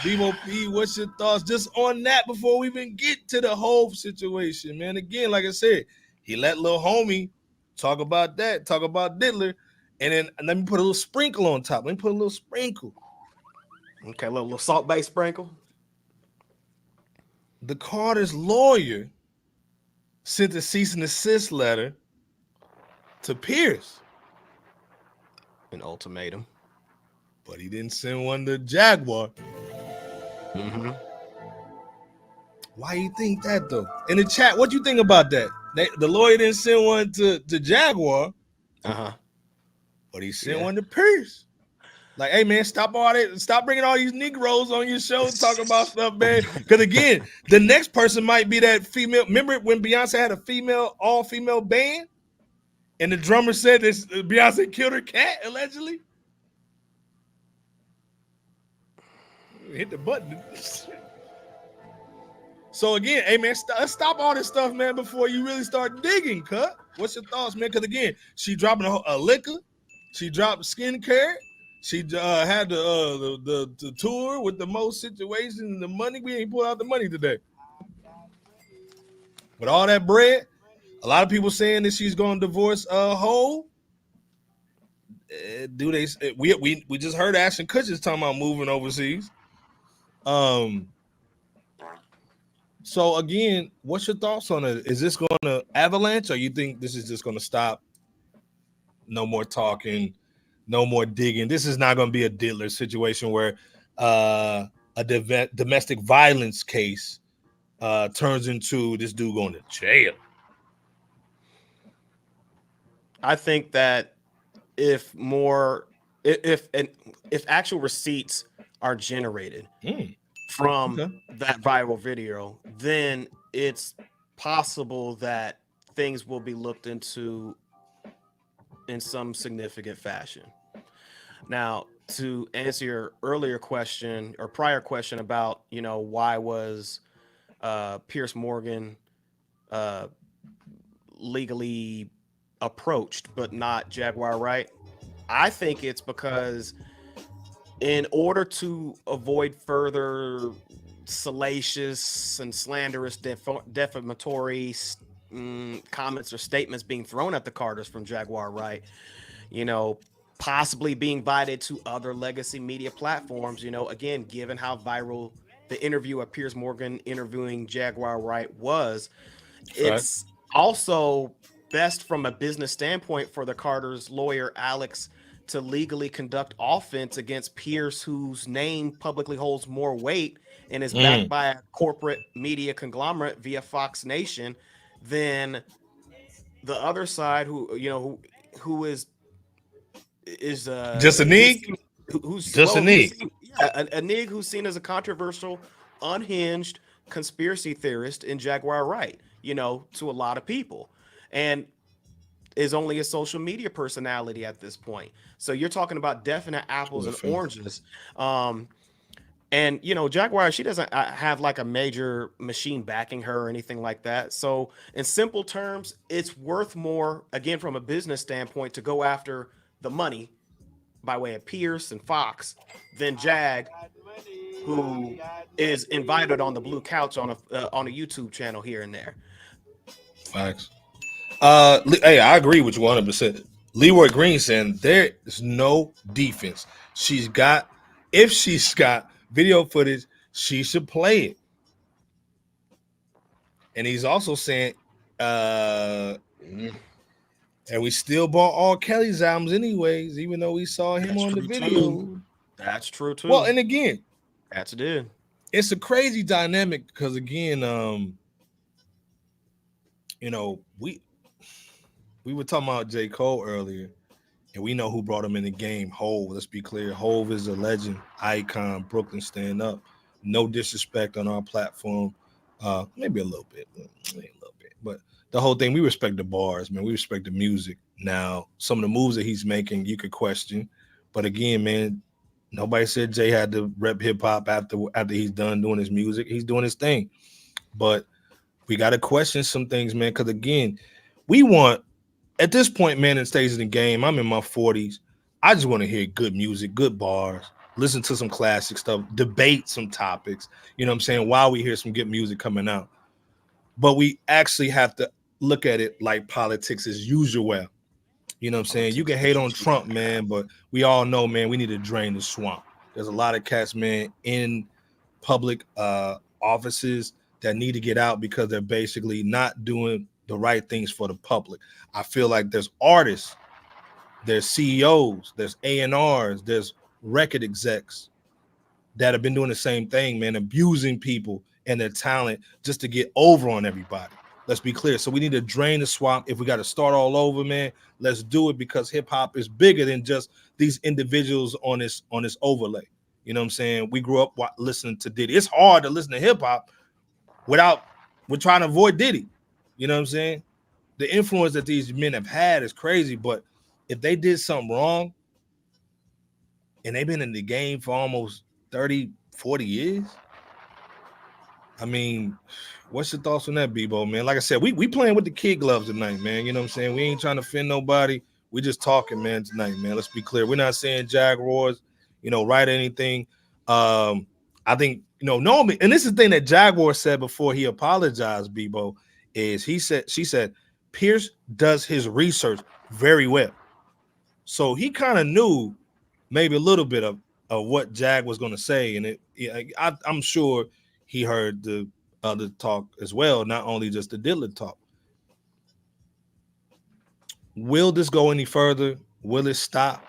Bevo P, what's your thoughts just on that before we even get to the whole situation, man? Again, like I said, he let little homie talk about that, talk about Diddler, and then let me put a little sprinkle on top. Let me put a little sprinkle. Okay, a little salt-based sprinkle. The Carter's lawyer sent a cease and desist letter to Piers. An ultimatum. But he didn't send one to Jaguar. Mm-hmm. Why you think that, though? In the chat, what you think about that? The lawyer didn't send one to Jaguar. Uh-huh. But he sent one to Piers. Like, hey, man, stop bringing all these Negroes on your show and talking about stuff, man. Because, again, the next person might be that female. Remember when Beyonce had a all-female band? And the drummer said this Beyonce killed her cat, allegedly? Hit the button. So, again, hey, man, stop all this stuff, man, before you really start digging, cut. What's your thoughts, man? Because, again, she dropping a liquor. She dropped skincare. She had the tour with the most situations and the money. We ain't pulled out the money today. With all that bread, a lot of people saying that she's going to divorce Hov. Do they? We just heard Ashton Kutcher's talking about moving overseas. So again, what's your thoughts on it? Is this going to avalanche, or you think this is just going to stop? No more talking. No more digging. This is not going to be a diddler situation where a domestic violence case turns into this dude going to jail. I think that if actual receipts are generated from that viral video, then it's possible that things will be looked into in some significant fashion. Now, to answer your earlier question or prior question about, why was Piers Morgan legally approached but not Jaguar Wright? I think it's because in order to avoid further salacious and slanderous defamatory comments or statements being thrown at the Carters from Jaguar Wright, possibly being invited to other legacy media platforms, again, given how viral the interview of Piers Morgan interviewing Jaguar Wright was, it's also best from a business standpoint for the Carters' lawyer, Alex, to legally conduct offense against Pierce, whose name publicly holds more weight and is backed by a corporate media conglomerate via Fox Nation, than the other side, who is Just a nig? Just a nig. a nig who's seen as a controversial, unhinged conspiracy theorist in Jaguar Wright, to a lot of people, and is only a social media personality at this point. So you're talking about definite apples and oranges. And Jaguar, she doesn't have like a major machine backing her or anything like that. So in simple terms, it's worth more, again, from a business standpoint, to go after the money by way of Pierce and Fox than Jag, who is invited on the blue couch on a YouTube channel here and there. Facts. Hey, I agree with you 100%. Leroy Green saying there is no defense. If she's got video footage, she should play it. And he's also saying, and we still bought all Kelly's albums anyways, even though we saw him on the video. Too. That's true too. Well, and again, that's it. It's a crazy dynamic because again, we were talking about J. Cole earlier, and we know who brought him in the game. Hove. Let's be clear. Hove is a legend, icon, Brooklyn stand up. No disrespect on our platform. Maybe a little bit, but the whole thing, we respect the bars, man. We respect the music. Now, some of the moves that he's making, you could question, but again, man, nobody said Jay had to rep hip hop after he's done doing his music. He's doing his thing, but we got to question some things, man. Because again, we want, at this point, man, in stages in the game, I'm in my 40s. I just want to hear good music, good bars, listen to some classic stuff, debate some topics, you know what I'm saying, while we hear some good music coming out. But we actually have to look at it like politics as usual. You know what I'm saying? You can hate on Trump, man, but we all know, man, we need to drain the swamp. There's a lot of cats, man, in public offices that need to get out because they're basically not doing the right things for the public. I feel like there's artists, there's CEOs, there's A&Rs, there's record execs that have been doing the same thing, man, abusing people and their talent just to get over on everybody. Let's be clear. So we need to drain the swamp. If we got to start all over, man, let's do it, because hip hop is bigger than just these individuals on this overlay. You know what I'm saying? We grew up listening to Diddy. It's hard to listen to hip hop we're trying to avoid Diddy. You know what I'm saying? The influence that these men have had is crazy, but if they did something wrong and they've been in the game for almost 30, 40 years, I mean, what's your thoughts on that, Bebo, man? Like I said, we playing with the kid gloves tonight, man. You know what I'm saying? We ain't trying to offend nobody. We just talking, man, tonight, man. Let's be clear. We're not saying Jaguars, right or anything. I think, normally, and this is the thing that Jaguar said before he apologized, Bebo, is she said, Pierce does his research very well. So he kind of knew maybe a little bit of what Jag was going to say. And I'm sure he heard the other talk as well, not only just the Diddler talk. Will this go any further? Will it stop?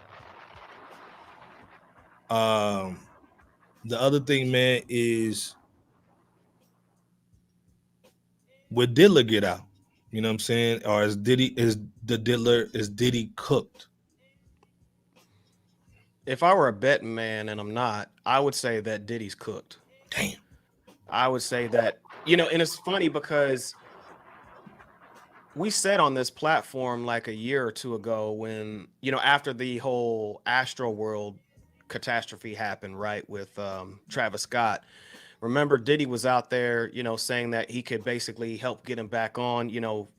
The other thing, man, is will Diddler get out? You know what I'm saying? Or is Diddy cooked? If I were a betting man, and I'm not, I would say that Diddy's cooked. Damn. I would say that, and it's funny because we said on this platform like a year or two ago when, after the whole Astro World catastrophe happened, right, with Travis Scott. Remember, Diddy was out there, saying that he could basically help get him back on,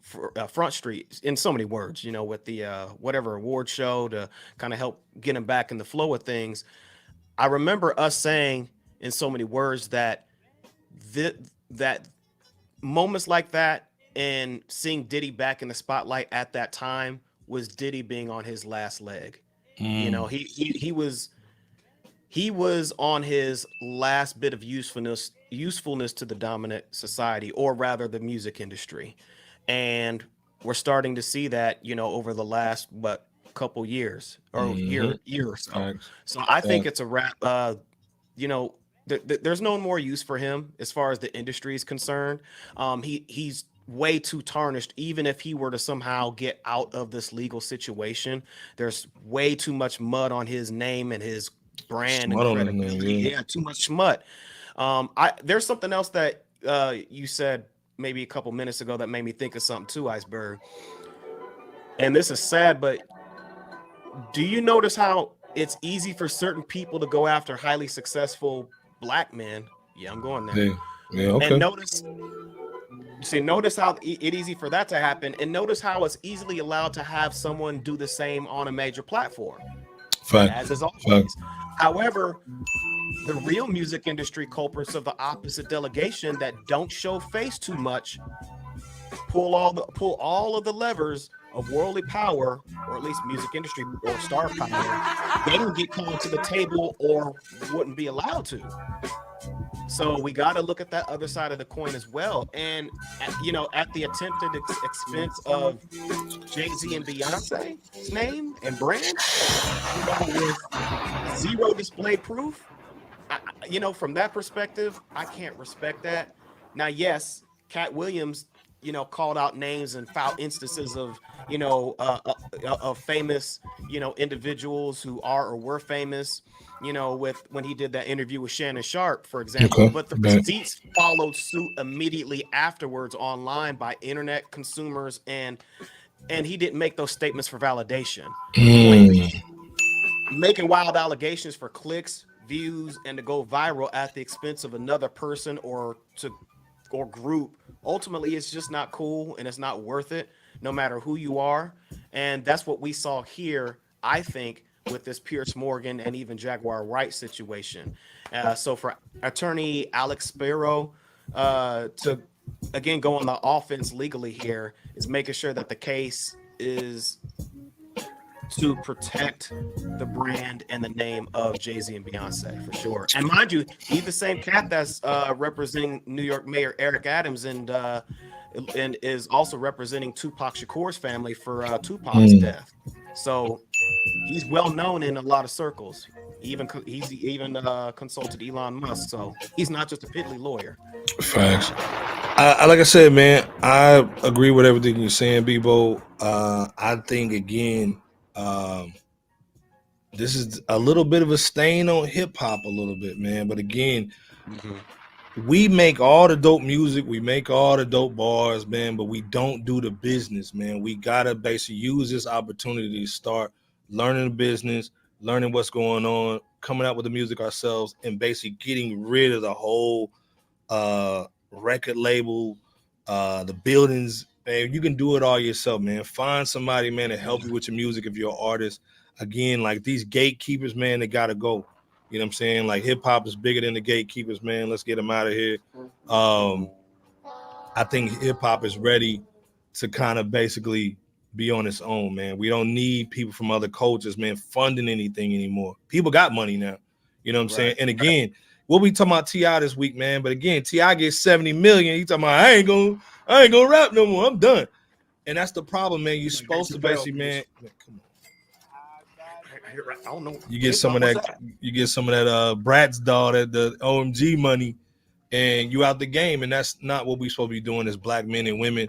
for, Front Street, in so many words, with the whatever award show to kind of help get him back in the flow of things. I remember us saying in so many words that that moments like that and seeing Diddy back in the spotlight at that time was Diddy being on his last leg. He was on his last bit of usefulness to the dominant society, or rather the music industry. And we're starting to see that, over the last, couple years or year or so. Thanks. So I think it's a wrap. You know, there's no more use for him as far as the industry is concerned. He's way too tarnished. Even if he were to somehow get out of this legal situation, there's way too much mud on his name and his brand Smut and on his name, credibility. yeah. Yeah, too much smut. There's something else that you said maybe a couple minutes ago that made me think of something too, Iceberg. And this is sad, but do you notice how it's easy for certain people to go after highly successful black men? Yeah, I'm going there. Yeah, okay. And notice how it easy for that to happen, and notice how it's easily allowed to have someone do the same on a major platform. Fact. As is always. However, the real music industry culprits of the opposite delegation that don't show face too much pull all of the levers of worldly power, or at least music industry or star power. They don't get called to the table or wouldn't be allowed to. So we got to look at that other side of the coin as well. And at the attempted expense of Jay-Z and Beyonce's name and brand, with zero display proof, from that perspective, I can't respect that. Now, yes, Cat Williams, called out names and foul instances of, of famous, individuals who are or were famous, with when he did that interview with Shannon Sharp, for example. Okay. But the receipts followed suit immediately afterwards online by internet consumers, and he didn't make those statements for validation. Making wild allegations for clicks, views, and to go viral at the expense of another person or group, ultimately it's just not cool, and it's not worth it, no matter who you are. And that's what we saw here, I think, with this Piers Morgan and even Jaguar Wright situation. So for attorney Alex Sparrow to again go on the offense legally here is making sure that the case is to protect the brand and the name of Jay-Z and Beyonce, for sure. And mind you, he's the same cat that's representing New York Mayor Eric Adams and is also representing Tupac Shakur's family for Tupac's death. So he's well known in a lot of circles. He's even consulted Elon Musk, so he's not just a piddly lawyer. Facts. Like I said, man, I agree with everything you're saying, Bebo. I think again, this is a little bit of a stain on hip hop, a little bit, man. But again, we make all the dope music, we make all the dope bars, man, but we don't do the business, man. We gotta basically use this opportunity to start learning the business, learning what's going on, coming out with the music ourselves, and basically getting rid of the whole record label, the buildings. Man, you can do it all yourself, man. Find somebody, man, to help you with your music if you're an artist. Again, like these gatekeepers, man, they gotta go. You know what I'm saying? Like hip hop is bigger than the gatekeepers, man. Let's get them out of here. I think hip hop is ready to kind of basically be on its own, man. We don't need people from other cultures, man, funding anything anymore. People got money now. You know what I'm saying? And again, we'll be talking about T.I. this week, man. But again, T.I. gets 70 million. He talking about I ain't gonna rap no more. I'm done. And that's the problem, man. You're supposed to basically, man. Come on. I don't know. You get some of that. You get some of that Bratz doll, that the OMG money, and you out the game. And that's not what we supposed to be doing as black men and women,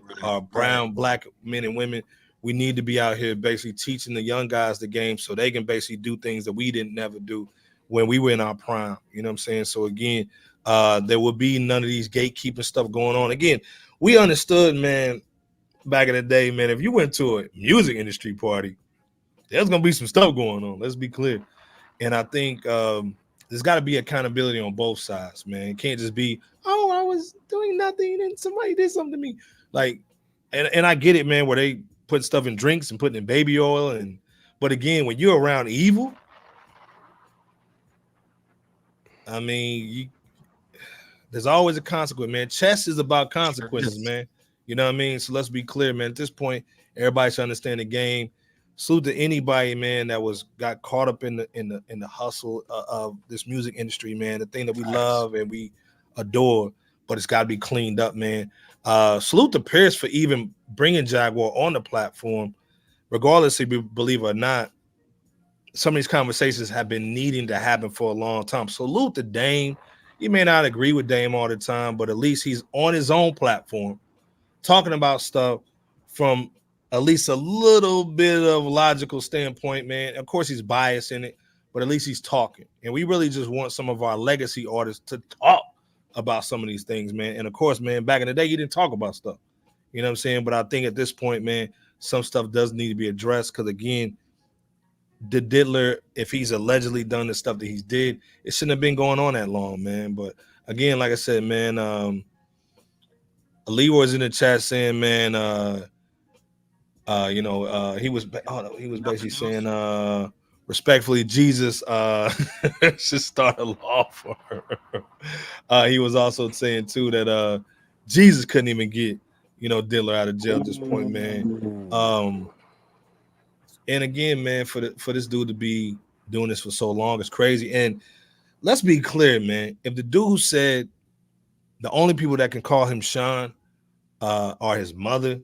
brown black men and women. We need to be out here basically teaching the young guys the game so they can basically do things that we didn't never do when we were in our prime. You know what I'm saying? So again, there will be none of these gatekeeping stuff going on. Again, we understood, man, back in the day, man, if you went to a music industry party, there's going to be some stuff going on. Let's be clear. And I think there's got to be accountability on both sides, man. It can't just be, oh, I was doing nothing and somebody did something to me. Like, and I get it, man, where they put stuff in drinks and putting in baby oil. But again, when you're around evil, I mean, there's always a consequence, man. Chess is about consequences, man. You know what I mean? So let's be clear, man. At this point, everybody should understand the game. Salute to anybody, man, that got caught up in the hustle of this music industry, man. The thing that we love and we adore, but it's got to be cleaned up, man. Salute to Piers for even bringing Jaguar on the platform, regardless if you believe it or not, some of these conversations have been needing to happen for a long time. Salute to Dame. You may not agree with Dame all the time, but at least he's on his own platform talking about stuff from at least a little bit of logical standpoint, man. Of course, he's biased in it, but at least he's talking. And we really just want some of our legacy artists to talk about some of these things, man. And of course, man, back in the day, you didn't talk about stuff. You know what I'm saying? But I think at this point, man, some stuff does need to be addressed because, again, the diddler, if he's allegedly done the stuff that he's did, it shouldn't have been going on that long, man. But again, like I said, man, Leroy's in the chat saying, man, he was basically saying, respectfully, Jesus should start a law for her. He was also saying too that Jesus couldn't even get, diddler out of jail at this point, man. And again, man, for this dude to be doing this for so long is crazy. And let's be clear, man. If the dude said the only people that can call him Sean are his mother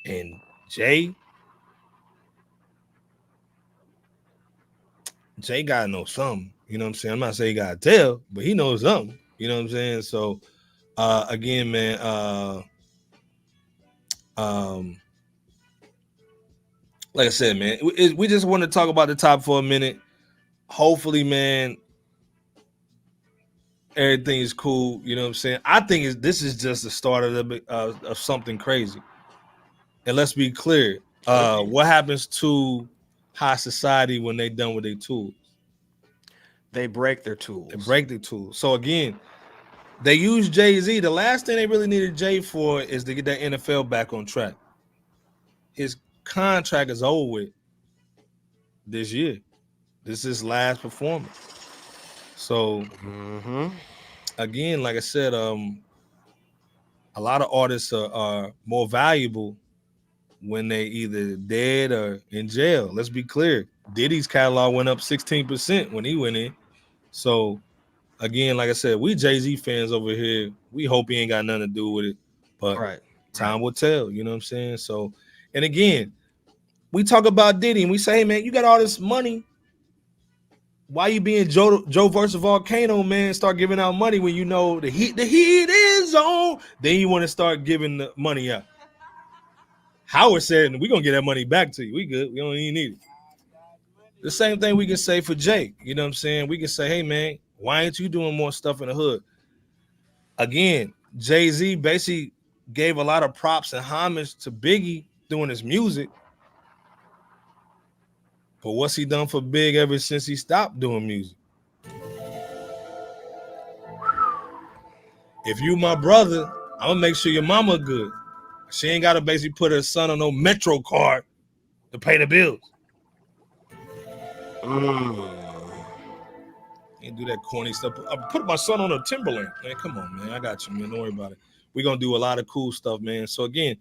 and Jay gotta know something. You know what I'm saying? I'm not saying he gotta tell, but he knows something. You know what I'm saying? So again, man, like I said, man, we just want to talk about the top for a minute. Hopefully, man, everything is cool. You know what I'm saying? I think this is just the start of something crazy. And let's be clear, what happens to high society when they done with their tools? They break their tools. So again, they use Jay-Z. The last thing they really needed Jay for is to get that NFL back on track. His contract is over with this year. This is his last performance. So again, like I said, a lot of artists are more valuable when they either dead or in jail. Let's be clear. Diddy's catalog went up 16% when he went in. So again, like I said, we Jay-Z fans over here. We hope he ain't got nothing to do with it, but time will tell. You know what I'm saying? So, and again, we talk about Diddy and we say, hey, man, you got all this money. Why you being Joe versus Volcano, man? Start giving out money when you know the heat is on. Then you want to start giving the money out. Howard said, we're going to get that money back to you. We good. We don't even need it. The same thing we can say for Jake. You know what I'm saying? We can say, hey, man, why ain't you doing more stuff in the hood? Again, Jay-Z basically gave a lot of props and homage to Biggie doing his music. But what's he done for Big ever since he stopped doing music? If you my brother, I'm gonna make sure your mama good. She ain't gotta basically put her son on no Metro card to pay the bills. Can't do that corny stuff. I put my son on a Timberland. Man, come on, man. I got you, man. Don't worry about it. We're gonna do a lot of cool stuff, man. So again,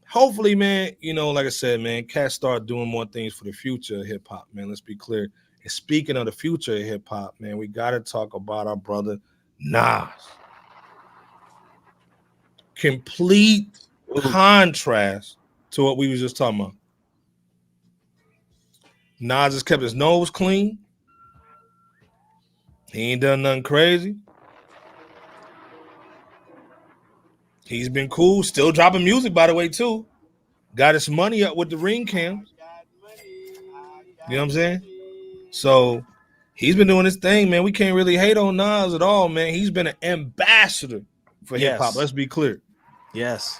hopefully, man, like I said, man, cats start doing more things for the future of hip-hop, man. Let's be clear. And speaking of the future of hip-hop, man, we got to talk about our brother Nas. Complete contrast to what we was just talking about. Nas has kept his nose clean. He ain't done nothing crazy. He's been cool. Still dropping music, by the way, too. Got his money up with the ring cams. You know what I'm saying? So he's been doing his thing, man. We can't really hate on Nas at all, man. He's been an ambassador for hip-hop. Let's be clear. Yes.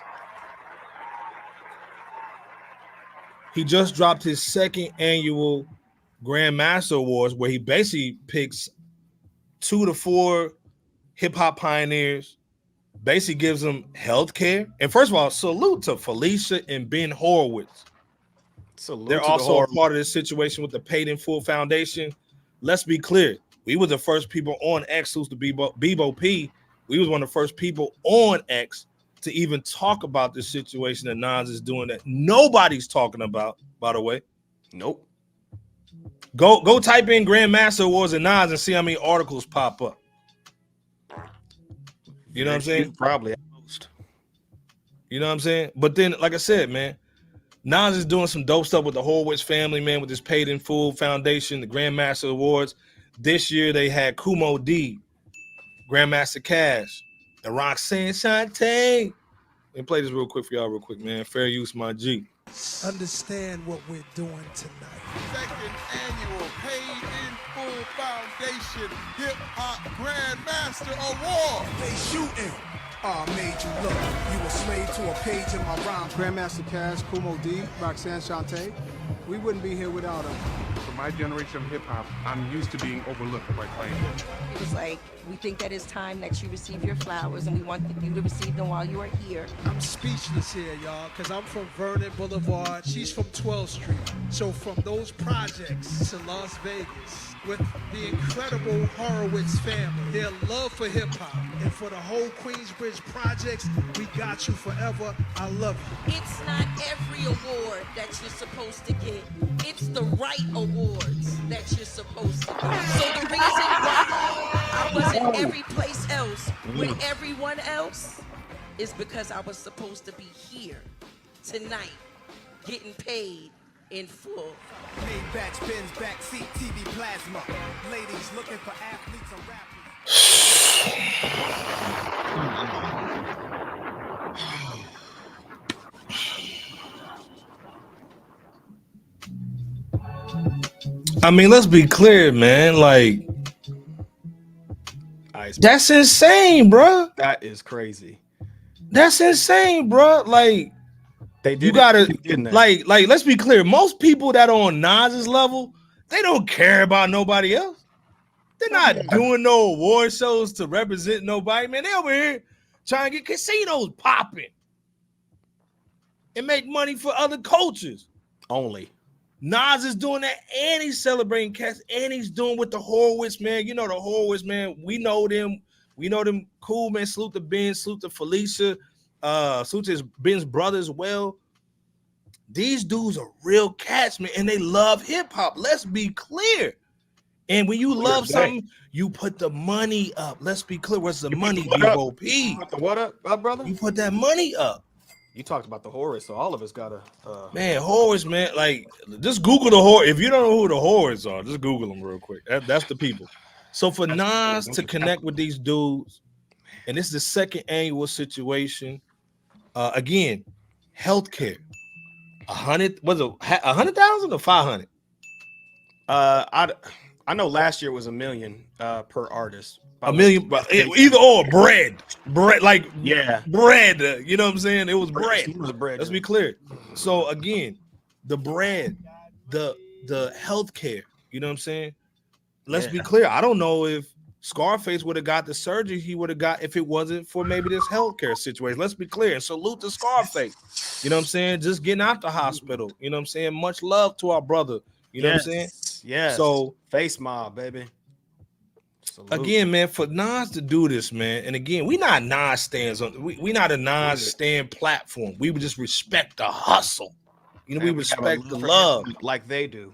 He just dropped his second annual Grandmaster Awards where he basically picks 2 to 4 hip-hop pioneers, basically gives them health care. And first of all, salute to Felicia and Ben Horowitz. They're also a part of this situation with the Paid in Full Foundation. Let's be clear. We were the first people on X, who's the Bebo P. We was one of the first people on X to even talk about this situation that Nas is doing that nobody's talking about, by the way. Nope. Go type in Grandmaster Awards and Nas and see how many articles pop up. You know what I'm saying? Probably at most. You know what I'm saying? But then, like I said, man, Nas is doing some dope stuff with the Horowitz family, man, with this Paid in Full Foundation, the Grandmaster Awards. This year they had Kumo D, Grandmaster Cash, and Roxanne Shante. Let me play this real quick for y'all, real quick, man. Fair use, my G. Understand what we're doing tonight. Second annual Paid in Full Foundation Hip Hop Grandmaster Award. They shooting. I made you look. You a slave to a page in my rhyme. Grandmaster Cash, Kumo D, Roxanne Shante. We wouldn't be here without them. For my generation of hip-hop, I'm used to being overlooked, quite frankly. It was like, we think that it's time that you receive your flowers, and we want you to receive them while you are here. I'm speechless here, y'all, because I'm from Vernon Boulevard. She's from 12th Street. So from those projects to Las Vegas, with the incredible Horowitz family, their love for hip-hop, and for the whole Queensbridge projects, we got you forever. I love you. It's not every award that you're supposed to get. It's the right awards that you're supposed to get. So the reason why I wasn't every place else with everyone else is because I was supposed to be here tonight, getting paid in full. Maybach, Benz, backseat, TV plasma. Ladies looking for athletes and I mean, let's be clear, man. Like, that's insane, bro. That is crazy. That's insane, bro. Like, They did. you gotta didn't they? like. Let's be clear. Most people that are on Nas's level, they don't care about nobody else. They're not doing no award shows to represent nobody, man. They over here trying to get casinos popping and make money for other cultures. only. Nas is doing that, and he's celebrating cats, and he's doing with the Horowitz, man. You know the Horowitz, man. We know them. We know them. Cool, man. Salute to Ben. Salute to Felicia. Salute to his Ben's brother as well. These dudes are real cats, man, and they love hip hop. Let's be clear. And when you love something, you put the money up. Let's be clear. What's the money, BOP? What up, brother? You put that money up. You talked about the Horowitz, so all of us gotta. Man, Horowitz, man, like just Google the Horowitz. If you don't know who the Horowitz are, just Google them real quick. That's the people. So for Nas to connect with these dudes, and this is the second annual situation. Again, healthcare. 100 was it 100,000 or 500? I know last year was $1 million per artist. $1 million, either or bread, like bread. You know what I'm saying? It was bread. It was bread. Let's be clear. So again, the bread, the healthcare. You know what I'm saying? Let's be clear. I don't know if Scarface would have got the surgery he would have got if it wasn't for maybe this healthcare situation. Let's be clear. And salute to Scarface. You know what I'm saying? Just getting out the hospital. You know what I'm saying? Much love to our brother. You know what I'm saying? Yeah. So face mob, baby. Salute. Again, man, for Nas to do this, man, and again, we not Nas stands on. We not a Nas stand platform. We would just respect the hustle. You know, we respect the love like they do.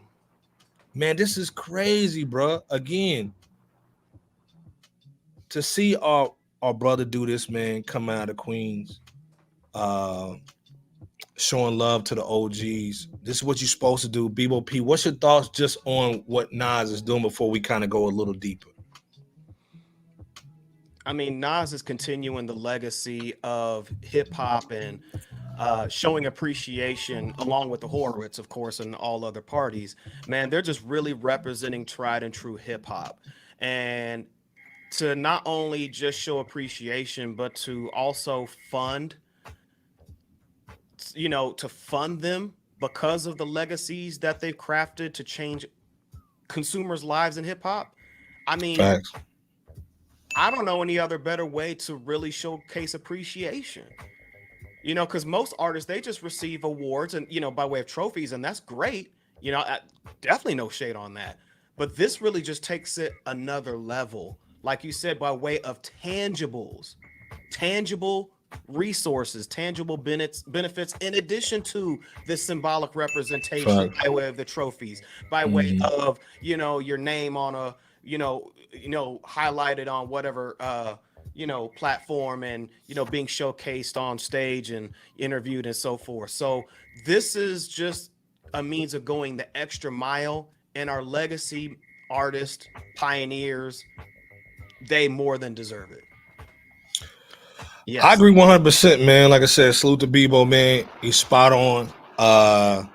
Man, this is crazy, bro. Again, to see our brother do this, man, come out of Queens, showing love to the OGs. This is what you're supposed to do. Bebo P, what's your thoughts just on what Nas is doing before we kind of go a little deeper? I mean, Nas is continuing the legacy of hip hop and showing appreciation along with the Horowitz, of course, and all other parties. Man, they're just really representing tried and true hip hop. And to not only just show appreciation, but to also fund, to fund them because of the legacies that they've crafted to change consumers' lives in hip hop. I mean, Facts. I don't know any other better way to really showcase appreciation, because most artists, they just receive awards and, by way of trophies, and that's great. Definitely no shade on that. But this really just takes it another level. Like you said, by way of tangibles, tangible resources, tangible benefits, in addition to this symbolic representation by way of the trophies, by way of, your name on a, highlighted on whatever, platform and being showcased on stage and interviewed and so forth. So this is just a means of going the extra mile, and our legacy artists, pioneers, they more than deserve it. Yes. I agree 100%, man. Like I said, salute to Bebo, man. He's spot on.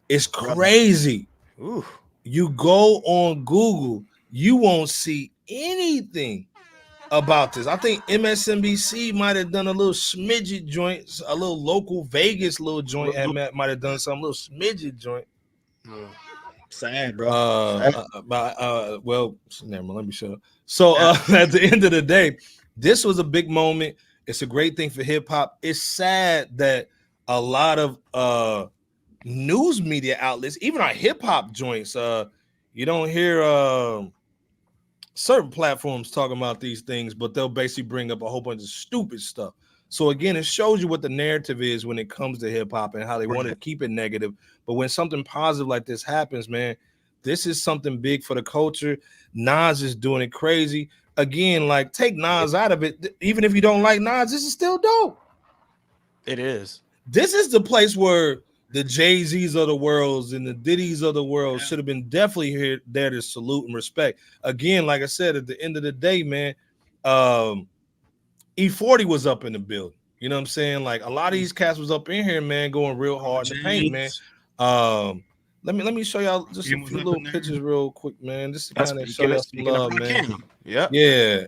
It's crazy. Ooh. You go on Google, you won't see anything about this. I think MSNBC might have done a little smidget joint, a little local Vegas little joint, and might have done some little smidget joint. Sad, bro. Well, never mind, let me shut up. So at the end of the day, this was a big moment. It's a great thing for hip hop. It's sad that a lot of news media outlets, even our hip hop joints, you don't hear certain platforms talking about these things, but they'll basically bring up a whole bunch of stupid stuff. So again, it shows you what the narrative is when it comes to hip hop and how they want to keep it negative. But when something positive like this happens, man, this is something big for the culture. Nas is doing it crazy. Again, like, take Nas out of it. Even if you don't like Nas, this is still dope. It is. This is the place where the Jay-Z's of the world and the Diddy's of the world should have been definitely there to salute and respect. Again, like I said, at the end of the day, man, E40 was up in the building. You know what I'm saying? Like, a lot of these cats was up in here, man, going real hard in the paint, man. Let me show y'all just a few little pictures real quick, man. Just to kind of show y'all some love, man. Yeah.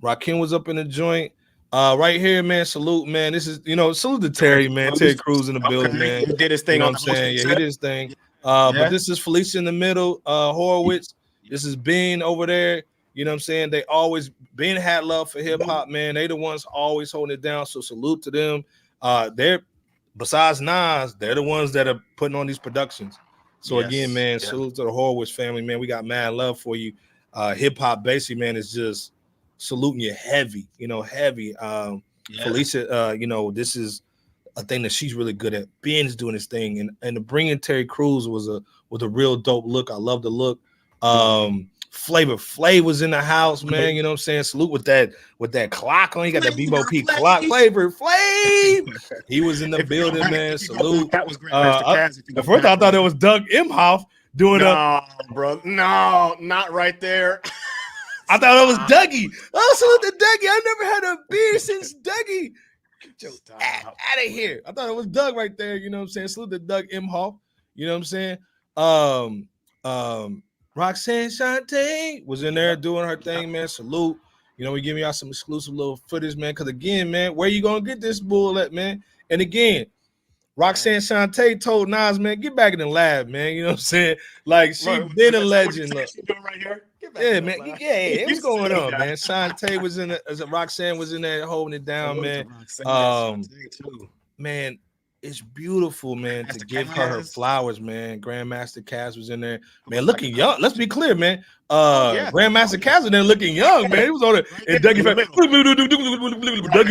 Rakim was up in the joint. Right here, man. Salute, man. This is, salute to Terry, man. Terry Crews in the building, man. He did his thing. You know what I'm saying? Yeah, he did his thing. But this is Felicia in the middle, Horowitz. This is Ben over there. You know what I'm saying? They always, Ben had love for hip hop, man. They the ones always holding it down. So salute to them. They're, besides Nas, they're the ones that are putting on these productions. So again, man, salute to the Horowitz family, man. We got mad love for you. Hip hop basically, man, is just saluting you heavy, heavy. Felicia, this is a thing that she's really good at. Ben's doing his thing, and bringing Terry Crews was a real dope look. I love the look. Flavor Flav was in the house, man. You know what I'm saying? Salute with that clock on. He got that Bebo P clock. Flavor Flav. He was in the building, man. Salute. That was Grandmaster Caz. At first, I thought it was Doug Imhoff doing bro. No, not right there. I thought it was Dougie. Oh, salute to Dougie. I never had a beer since Dougie. Out of here. I thought it was Doug right there. You know what I'm saying? Salute to Doug Imhoff. You know what I'm saying? Roxanne Shante was in there doing her thing, man. Salute. We giving y'all some exclusive little footage, man. Because again, man, where you gonna get this bull at, man? And again, Roxanne Shante told Nas, man, get back in the lab, man. You know what I'm saying? Like, she been a legend. Look. Right here. Yeah, man. Yeah, what's going on, man? Shante was in it, Roxanne was in there holding it down, man. Man, it's beautiful, man, to give her flowers, man. Grandmaster Caz was in there, man, looking young. Let's be clear, man. Grandmaster Caz was there looking young, man. He was on it. And Dougie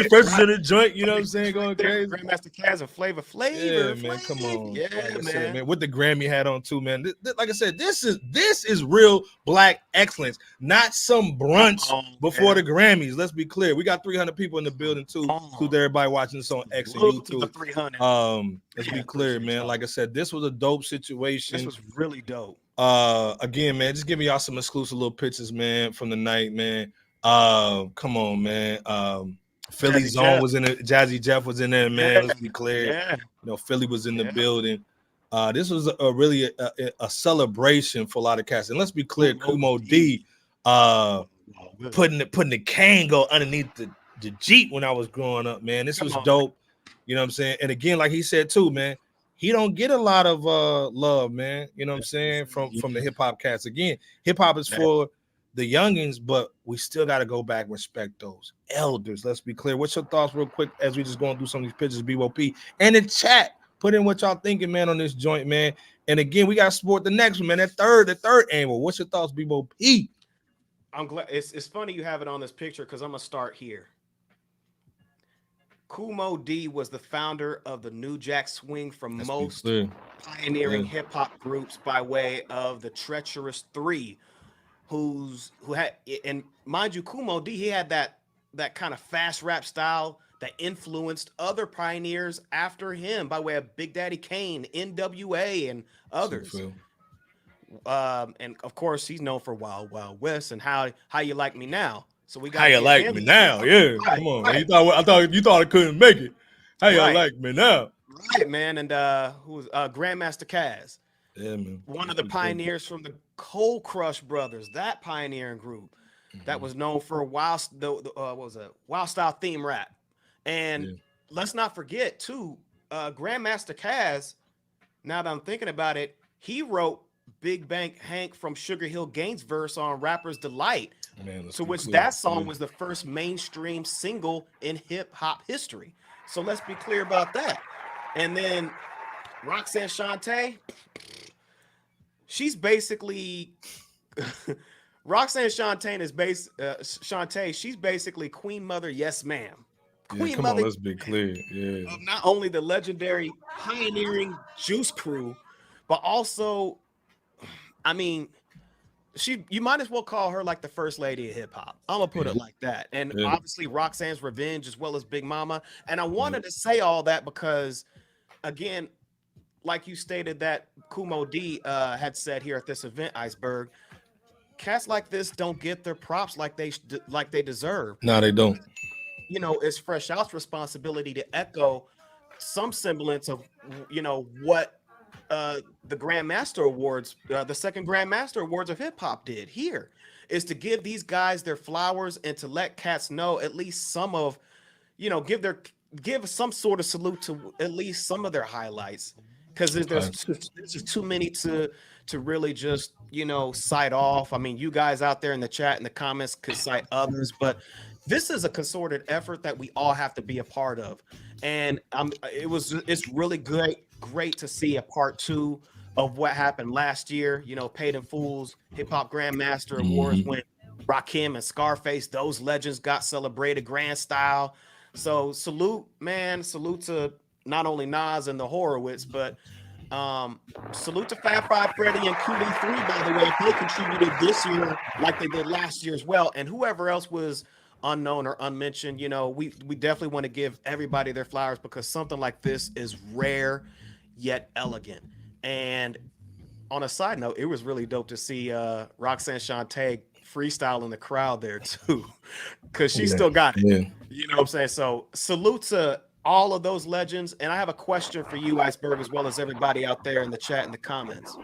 Fresh is in the joint, you know what I'm saying? Going crazy. Grandmaster Caz and Flavor Flav. Yeah, man, come on. Yeah, like man. Said, man. With the Grammy hat on too, man. Like I said, this is real black excellence, not some brunch before the Grammys. Let's be clear. We got 300 people in the building too. To everybody watching this on X and YouTube. Let's be clear, man. Like I said, this was a dope situation. This was really dope. Again, man, just giving y'all some exclusive little pictures, man, from the night, man. Come on, man. Philly Zone was in it. Jazzy Jeff was in there, man. Let's be clear. Philly was in the building. This was really a celebration for a lot of cats. And let's be clear, Kumo D putting the Kango underneath the Jeep when I was growing up, man. This was dope. You know what I'm saying? And again, like he said too, man, he don't get a lot of love, man. You know what I'm saying? From the hip hop cats. Again, hip hop is for the youngins, but we still got to go back and respect those elders. Let's be clear. What's your thoughts, real quick, as we just going through some of these pictures, BOP, and in chat? Put in what y'all thinking, man, on this joint, man. And again, we got to support the next one, man. The third angle. What's your thoughts, BOP? I'm glad. It's funny you have it on this picture because I'm gonna start here. Kumo D was the founder of the New Jack Swing from most pioneering hip hop groups by way of the Treacherous Three, who had, and mind you, Kumo D, he had that kind of fast rap style that influenced other pioneers after him by way of Big Daddy Kane, NWA, and others. And of course, he's known for Wild Wild West and How You Like Me Now. So we got How You Like Me Now? Yeah, come on, man. I thought you thought I couldn't make it. How You Like Me Now? Right, man. And who was Grandmaster Caz? Yeah, man. One of the pioneers from the Cold Crush Brothers, that pioneering group that was known for wild style theme rap. And let's not forget too, Grandmaster Caz. Now that I'm thinking about it, he wrote Big Bank Hank from Sugar Hill Gang's verse on Rapper's Delight, to which that song was the first mainstream single in hip hop history. So let's be clear about that. And then Roxanne Shante, she's basically Roxanne Shante is Shante. She's basically Queen Mother, yes ma'am. Queen come Mother. on, let's be clear. Yeah. Of not only the legendary pioneering Juice Crew, but also, I mean, you might as well call her like the first lady of hip hop. I'm gonna put it like that. And obviously Roxanne's Revenge as well as Big Mama. And I wanted to say all that because, again, like you stated that Kumo D had said here at this event, Iceberg, cats like this don't get their props like they deserve. No, they don't. You know, it's Fresh Out's responsibility to echo some semblance of, you know, what the Grandmaster Awards, the second Grandmaster Awards of hip hop did here, is to give these guys their flowers and to let cats know at least some of, you know, give some sort of salute to at least some of their highlights, because there's just too many to really just, you know, cite off. I mean, you guys out there in the chat and the comments could cite others, but this is a concerted effort that we all have to be a part of. And it's really great to see a part 2 of what happened last year. You know, Paid in Fools Hip Hop Grandmaster Awards, when Rakim and Scarface, those legends got celebrated grand style. So salute to not only Nas and the Horowitz, but salute to Fab Five Freddy and Cooley 3, by the way, if they contributed this year like they did last year as well, and whoever else was unknown or unmentioned. You know, we definitely want to give everybody their flowers, because something like this is rare yet elegant. And on a side note, it was really dope to see Roxanne Shante freestyle in the crowd there too, because she still got it. You know what I'm saying? So salute to all of those legends. And I have a question for you, Iceberg, as well as everybody out there in the chat and the comments.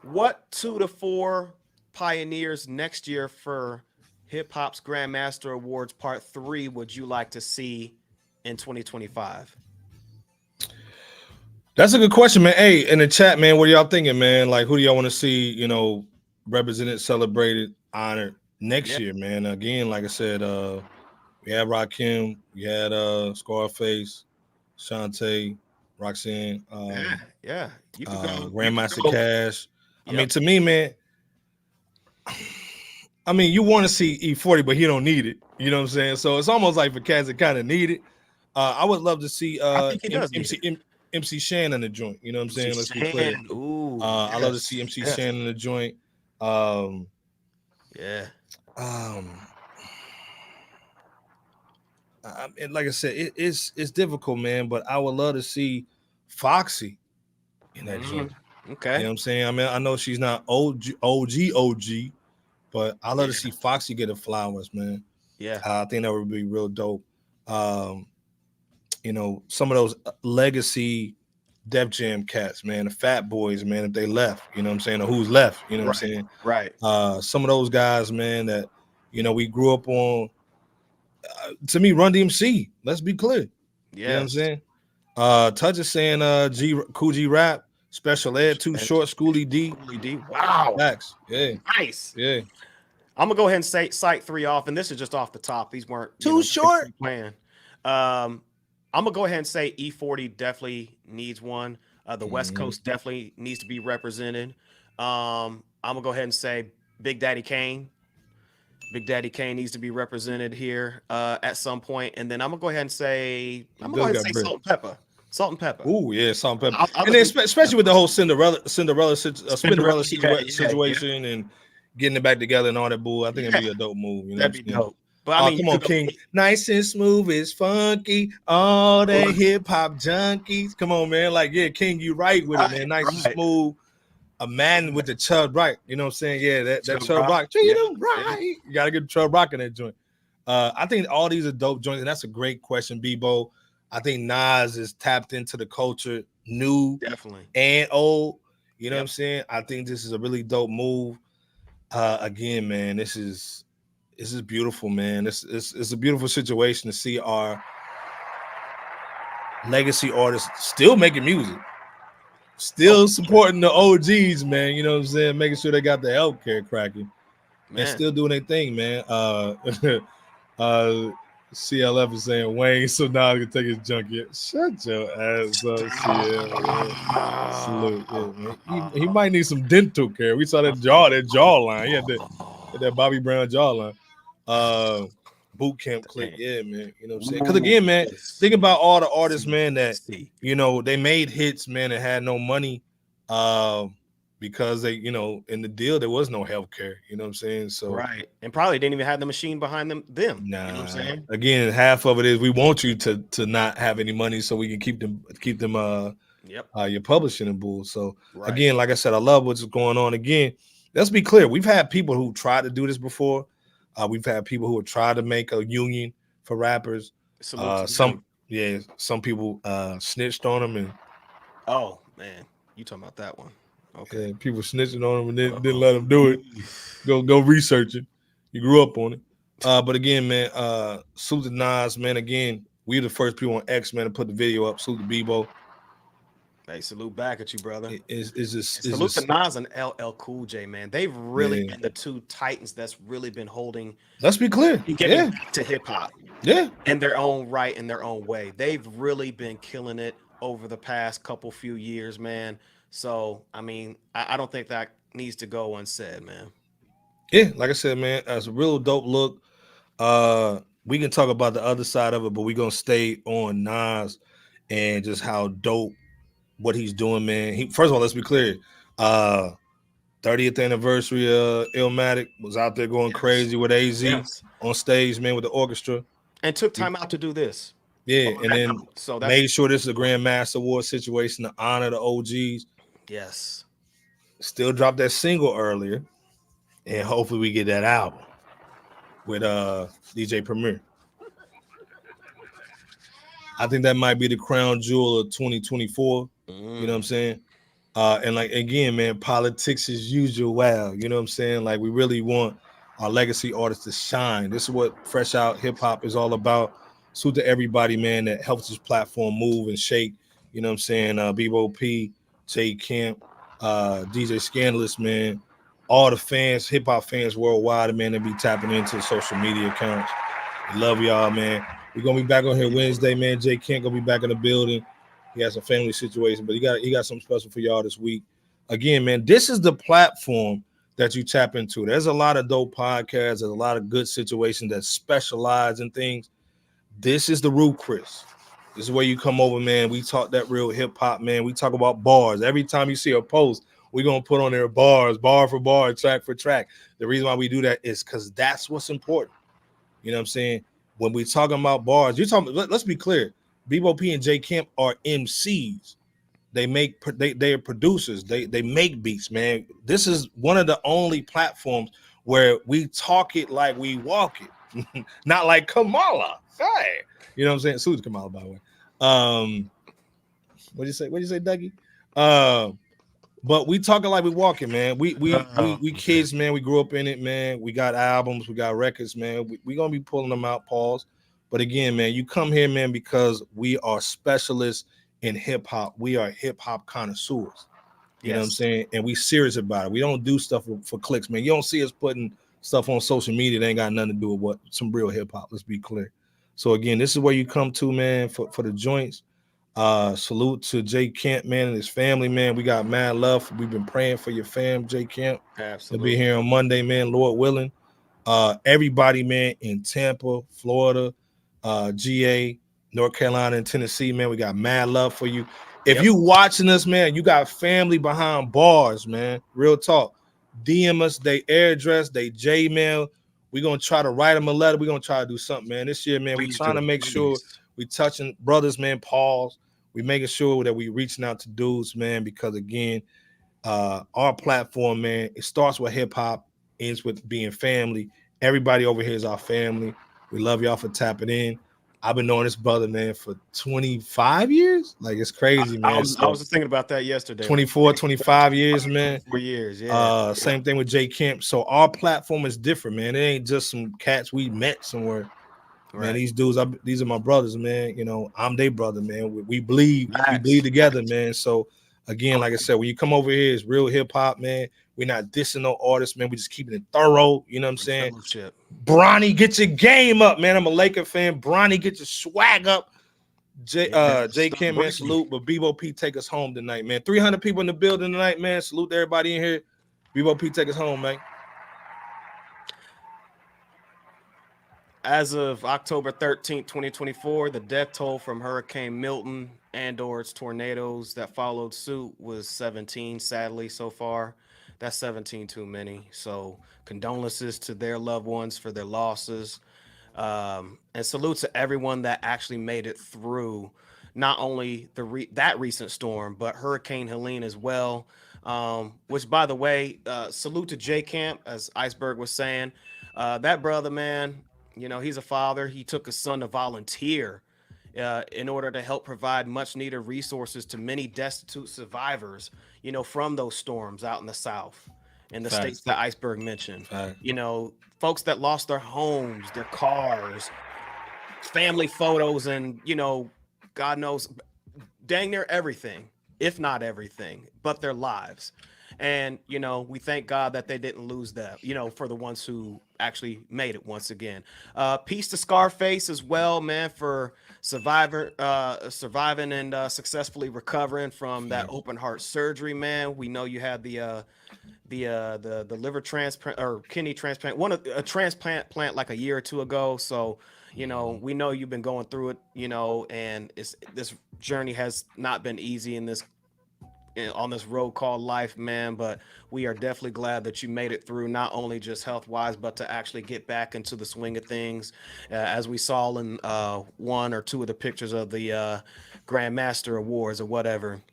What 2 to 4 pioneers next year for Hip Hop's Grandmaster Awards Part 3 would you like to see in 2025? That's a good question, man. Hey, in the chat, man, what are y'all thinking, man? Like, who do y'all want to see, you know, represented, celebrated, honored next year, man? Again, like I said, we had Rakim, we had Scarface, Shante, Roxanne, Grandmaster Cash. I mean, to me, man, I mean, you want to see E40, but he don't need it. You know what I'm saying? So it's almost like for cats that kind of need it. I would love to see MC Shan in the joint. You know what I'm saying? Let's be clear. I love to see MC Shan in the joint. Like I said, it's difficult, man. But I would love to see Foxy in that joint. Okay. You know what I'm saying? I mean, I know she's not OG, but I love to see Foxy get the flowers, man. Yeah. I think that would be real dope. You know, some of those legacy Def Jam cats, man, the Fat Boys, man, if they left, you know what I'm saying, or who's left, you know what I'm saying? Right. Some of those guys, man, that, you know, we grew up on. To me, Run DMC, let's be clear. You know what I'm saying? Touch is saying Cool G Rap, Special Ed, Too Short, Schoolie D. Wow. Facts. Yeah. Nice. Yeah. I'm gonna go ahead and cite 3 off, and this is just off the top. These weren't too short. Plan. I'm gonna go ahead and say E40 definitely needs one. The West Coast definitely needs to be represented. I'm gonna go ahead and say Big Daddy Kane. Big Daddy Kane needs to be represented here at some point, and then I'm gonna go ahead and say Salt and Pepper. Salt and pepper. Ooh, yeah, salt and pepper. I'll And then just- especially with the whole Cinderella Cinderella, situation and getting it back together and all that bull. I think it'd be a dope move. You know, That'd be dope. But I mean, come on, King. Nice and smooth is funky. All that hip hop junkies. Come on, man. Like, yeah, King, you right with it, man. Nice and smooth. A man with the Chub Rock. You know what I'm saying? Yeah, that Chub Rock. Treat him right. You gotta get the Chub Rock in that joint. I think all these are dope joints, and that's a great question, Bebo. I think Nas is tapped into the culture, new definitely and old. You know what I'm saying? I think this is a really dope move. Again, man, this is beautiful, man. It's a beautiful situation to see our legacy artists still making music, still supporting the OGs, man. You know what I'm saying? Making sure they got the healthcare cracking, and still doing their thing, man. CLF is saying Wayne, so now I can take his junkie. Shut your ass up, CL. Salute, yeah, man. He might need some dental care. We saw that jawline. He had that Bobby Brown jawline. Boot camp click, yeah, man. You know what I'm saying? Because again, man, think about all the artists, man, that you know they made hits, man, that had no money. Because they, you know, in the deal there was no health care, you know what I'm saying? So right, and probably didn't even have the machine behind them. Nah, you know what I'm saying? Again, half of it is we want you to not have any money so we can keep them your publishing and bull. So again, like I said, I love what's going on. Again, let's be clear, we've had people who tried to do this before. We've had people who have tried to make a union for rappers. Some people snitched on them, and oh man, you talking about that one? Okay, yeah, people snitching on them and didn't let them do it. Go research it. You grew up on it. But again, man, salute to Nas, man. Again, we the first people on X, man, to put the video up. Salute to Bebo. Hey, salute back at you, brother. Salute to Nas and LL Cool J, man. They've really been the two titans that's really been holding. Let's be clear. Getting back to hip hop. Yeah. In their own right, in their own way. They've really been killing it over the past few years, man. So, I mean, I don't think that needs to go unsaid, man. Yeah, like I said, man, that's a real dope look. We can talk about the other side of it, but we're going to stay on Nas and just how dope what he's doing, man. First of all, let's be clear. 30th anniversary of Illmatic was out there going crazy with AZ on stage, man, with the orchestra. And took time out to do this. Yeah, and then made sure this is a Grandmaster Award situation to honor the OGs. Yes. Still dropped that single earlier, and hopefully we get that album with DJ Premier. I think that might be the crown jewel of 2024. You know what I'm saying? And like again, man, politics as usual. Wow, you know what I'm saying? Like we really want our legacy artists to shine. This is what Fresh Out Hip Hop is all about. Salute to everybody, man, that helps this platform move and shake. You know what I'm saying? Bebo P, J Camp, DJ Scandalous, man. All the fans, hip hop fans worldwide, man, they be tapping into the social media accounts. We love y'all, man. We're gonna be back on here Wednesday, man. J Camp gonna be back in the building. He has a family situation, but he got something special for y'all this week. Again, man, this is the platform that you tap into. There's a lot of dope podcasts. There's a lot of good situations that specialize in things. This is the Root Chris. This is where you come over, man. We talk that real hip hop, man. We talk about bars. Every time you see a post, we're going to put on there bars, bar for bar, track for track. The reason why we do that is because that's what's important. You know what I'm saying? When we're talking about bars, let's be clear. Bebo P and J Camp are MCs. They are producers. They make beats, man. This is one of the only platforms where we talk it like we walk it. Not like Kamala. Hey. You know what I'm saying? Salute to Kamala, by the way. What'd you say, Dougie? But we talking like we walking, man. We kids, man. We grew up in it, man. We got albums, we got records, man. We gonna be pulling them out, pause. But again, man, you come here, man, because we are specialists in hip hop. We are hip hop connoisseurs. You know what I'm saying? And we serious about it. We don't do stuff for clicks, man. You don't see us putting stuff on social media that ain't got nothing to do with some real hip hop. Let's be clear. So again, this is where you come to, man, for the joints. Salute to J Camp, man, and his family, man. We got mad love. We've been praying for your fam, J Camp. Absolutely. To be here on Monday, man, Lord willing. Everybody, man, in Tampa, Florida, GA, North Carolina and Tennessee, man. We got mad love for you. If you watching us, man, you got family behind bars, man. Real talk. DM us, they address, they J-mail. We're going to try to write them a letter. We're going to try to do something, man. This year, man, we're trying to make sure we touching brothers, man, Pauls. We making sure that we reaching out to dudes, man, because, again, our platform, man, it starts with hip-hop, ends with being family. Everybody over here is our family. We love y'all for tapping in. I've been knowing this brother, man, for 25 years. Like, it's crazy, man. I was just thinking about that yesterday. 24, 25 years, man. 4 years, yeah. Same thing with J Camp. So our platform is different, man. It ain't just some cats we met somewhere. Right. Man, these dudes, these are my brothers, man. You know, I'm their brother, man. We bleed together, man. So, again, like I said, when you come over here, it's real hip-hop, man. We're not dissing no artists, man. We just keeping it thorough. You know what I'm saying? Bronny, get your game up, man. I'm a Laker fan. Bronny, get your swag up. J Kim, man, salute. But Bebo P, take us home tonight, man. 300 people in the building tonight, man. Salute to everybody in here. Bebo P, take us home, man. As of October 13th, 2024, the death toll from Hurricane Milton and or its tornadoes that followed suit was 17, sadly, so far. That's 17 too many. So condolences to their loved ones for their losses. And salute to everyone that actually made it through not only that recent storm, but Hurricane Helene as well. Which, by the way, salute to J Camp, as Iceberg was saying. That brother, man, you know, he's a father. He took his son to volunteer in order to help provide much needed resources to many destitute survivors, you know, from those storms out in the South and the states that Iceberg mentioned. You know, folks that lost their homes, their cars, family photos, and, you know, God knows, dang near everything, if not everything, but their lives. And, you know, we thank God that they didn't lose that, you know, for the ones who actually made it once again. Peace to Scarface as well, man, for surviving and successfully recovering from that open heart surgery, man. We know you had the liver transplant or kidney transplant, a transplant like a year or two ago. So, you know, we know you've been going through it, you know, and this journey has not been easy on this road called life, man, but we are definitely glad that you made it through, not only just health wise, but to actually get back into the swing of things, as we saw in one or two of the pictures of the Grandmaster Awards or whatever.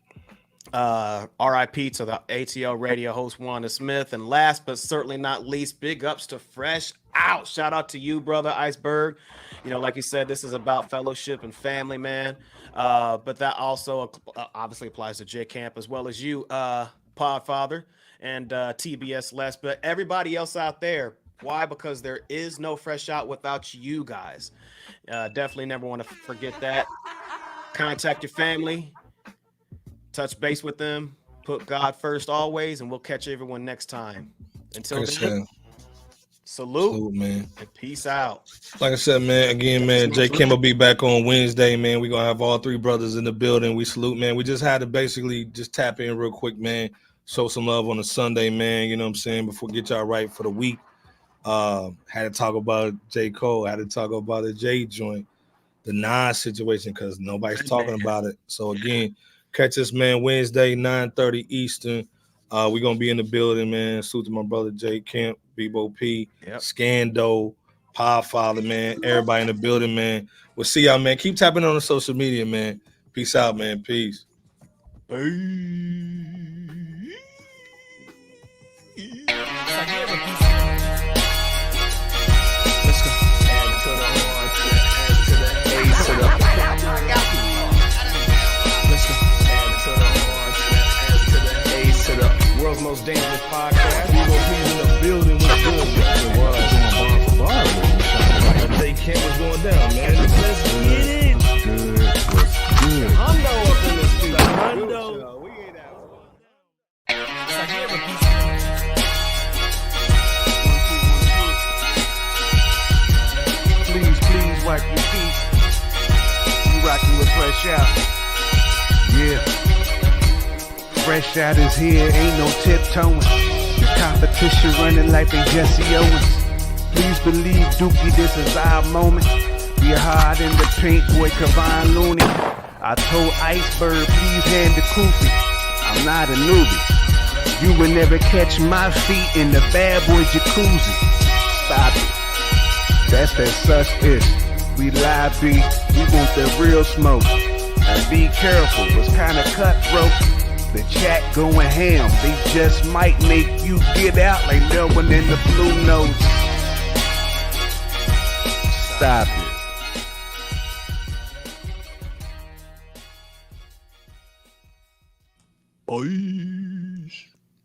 RIP to the ATL radio host Wanda Smith, and last but certainly not least, big ups to Fresh Out. Shout out to you, brother Iceberg. You know, like you said, this is about fellowship and family, man. But that also obviously applies to J Camp as well as you, Podfather, and TBS Les. But everybody else out there, why? Because there is no Fresh Out without you guys. Definitely never want to forget that. Contact your family, touch base with them, put God first always, and we'll catch everyone next time. Until then, salute, man, and peace out. Like I said, man, again, man, J Kim will be back on Wednesday, man. We're going to have all three brothers in the building. We salute, man. We just had to basically just tap in real quick, man, show some love on a Sunday, man, you know what I'm saying, before we get y'all right for the week. Had to talk about J. Cole, had to talk about the J joint, the Nas situation, because nobody's talking about it. So, again, catch us, man, Wednesday, 9:30 Eastern. We're going to be in the building, man. Salute to my brother J Camp, Bebo P, Scando, Podfather, man. Everybody in the building, man. We'll see y'all, man. Keep tapping on the social media, man. Peace out, man. Peace. World's most dangerous podcast. We will be in the building with good. It was going bar for bar. They can't was going down, man. Let's get it. What's good? Hundo up in this studio. Hundo. We ain't out. Please wipe your feet. You rocking with Fresh Out. Yeah. Fresh Out is here, ain't no tiptoeing. The competition running like they Jesse Owens. Please believe, Dookie, this is our moment. We be hard in the paint, boy, Kavon Looney. I told Iceberg, please hand the koofy. I'm not a newbie. You will never catch my feet in the bad boy jacuzzi. Stop it. That's that such ish. We lie, B. We want the real smoke. And be careful, it's kinda cutthroat. The chat going ham. They just might make you get out like no one in the Blue Notes. Stop it. Oi.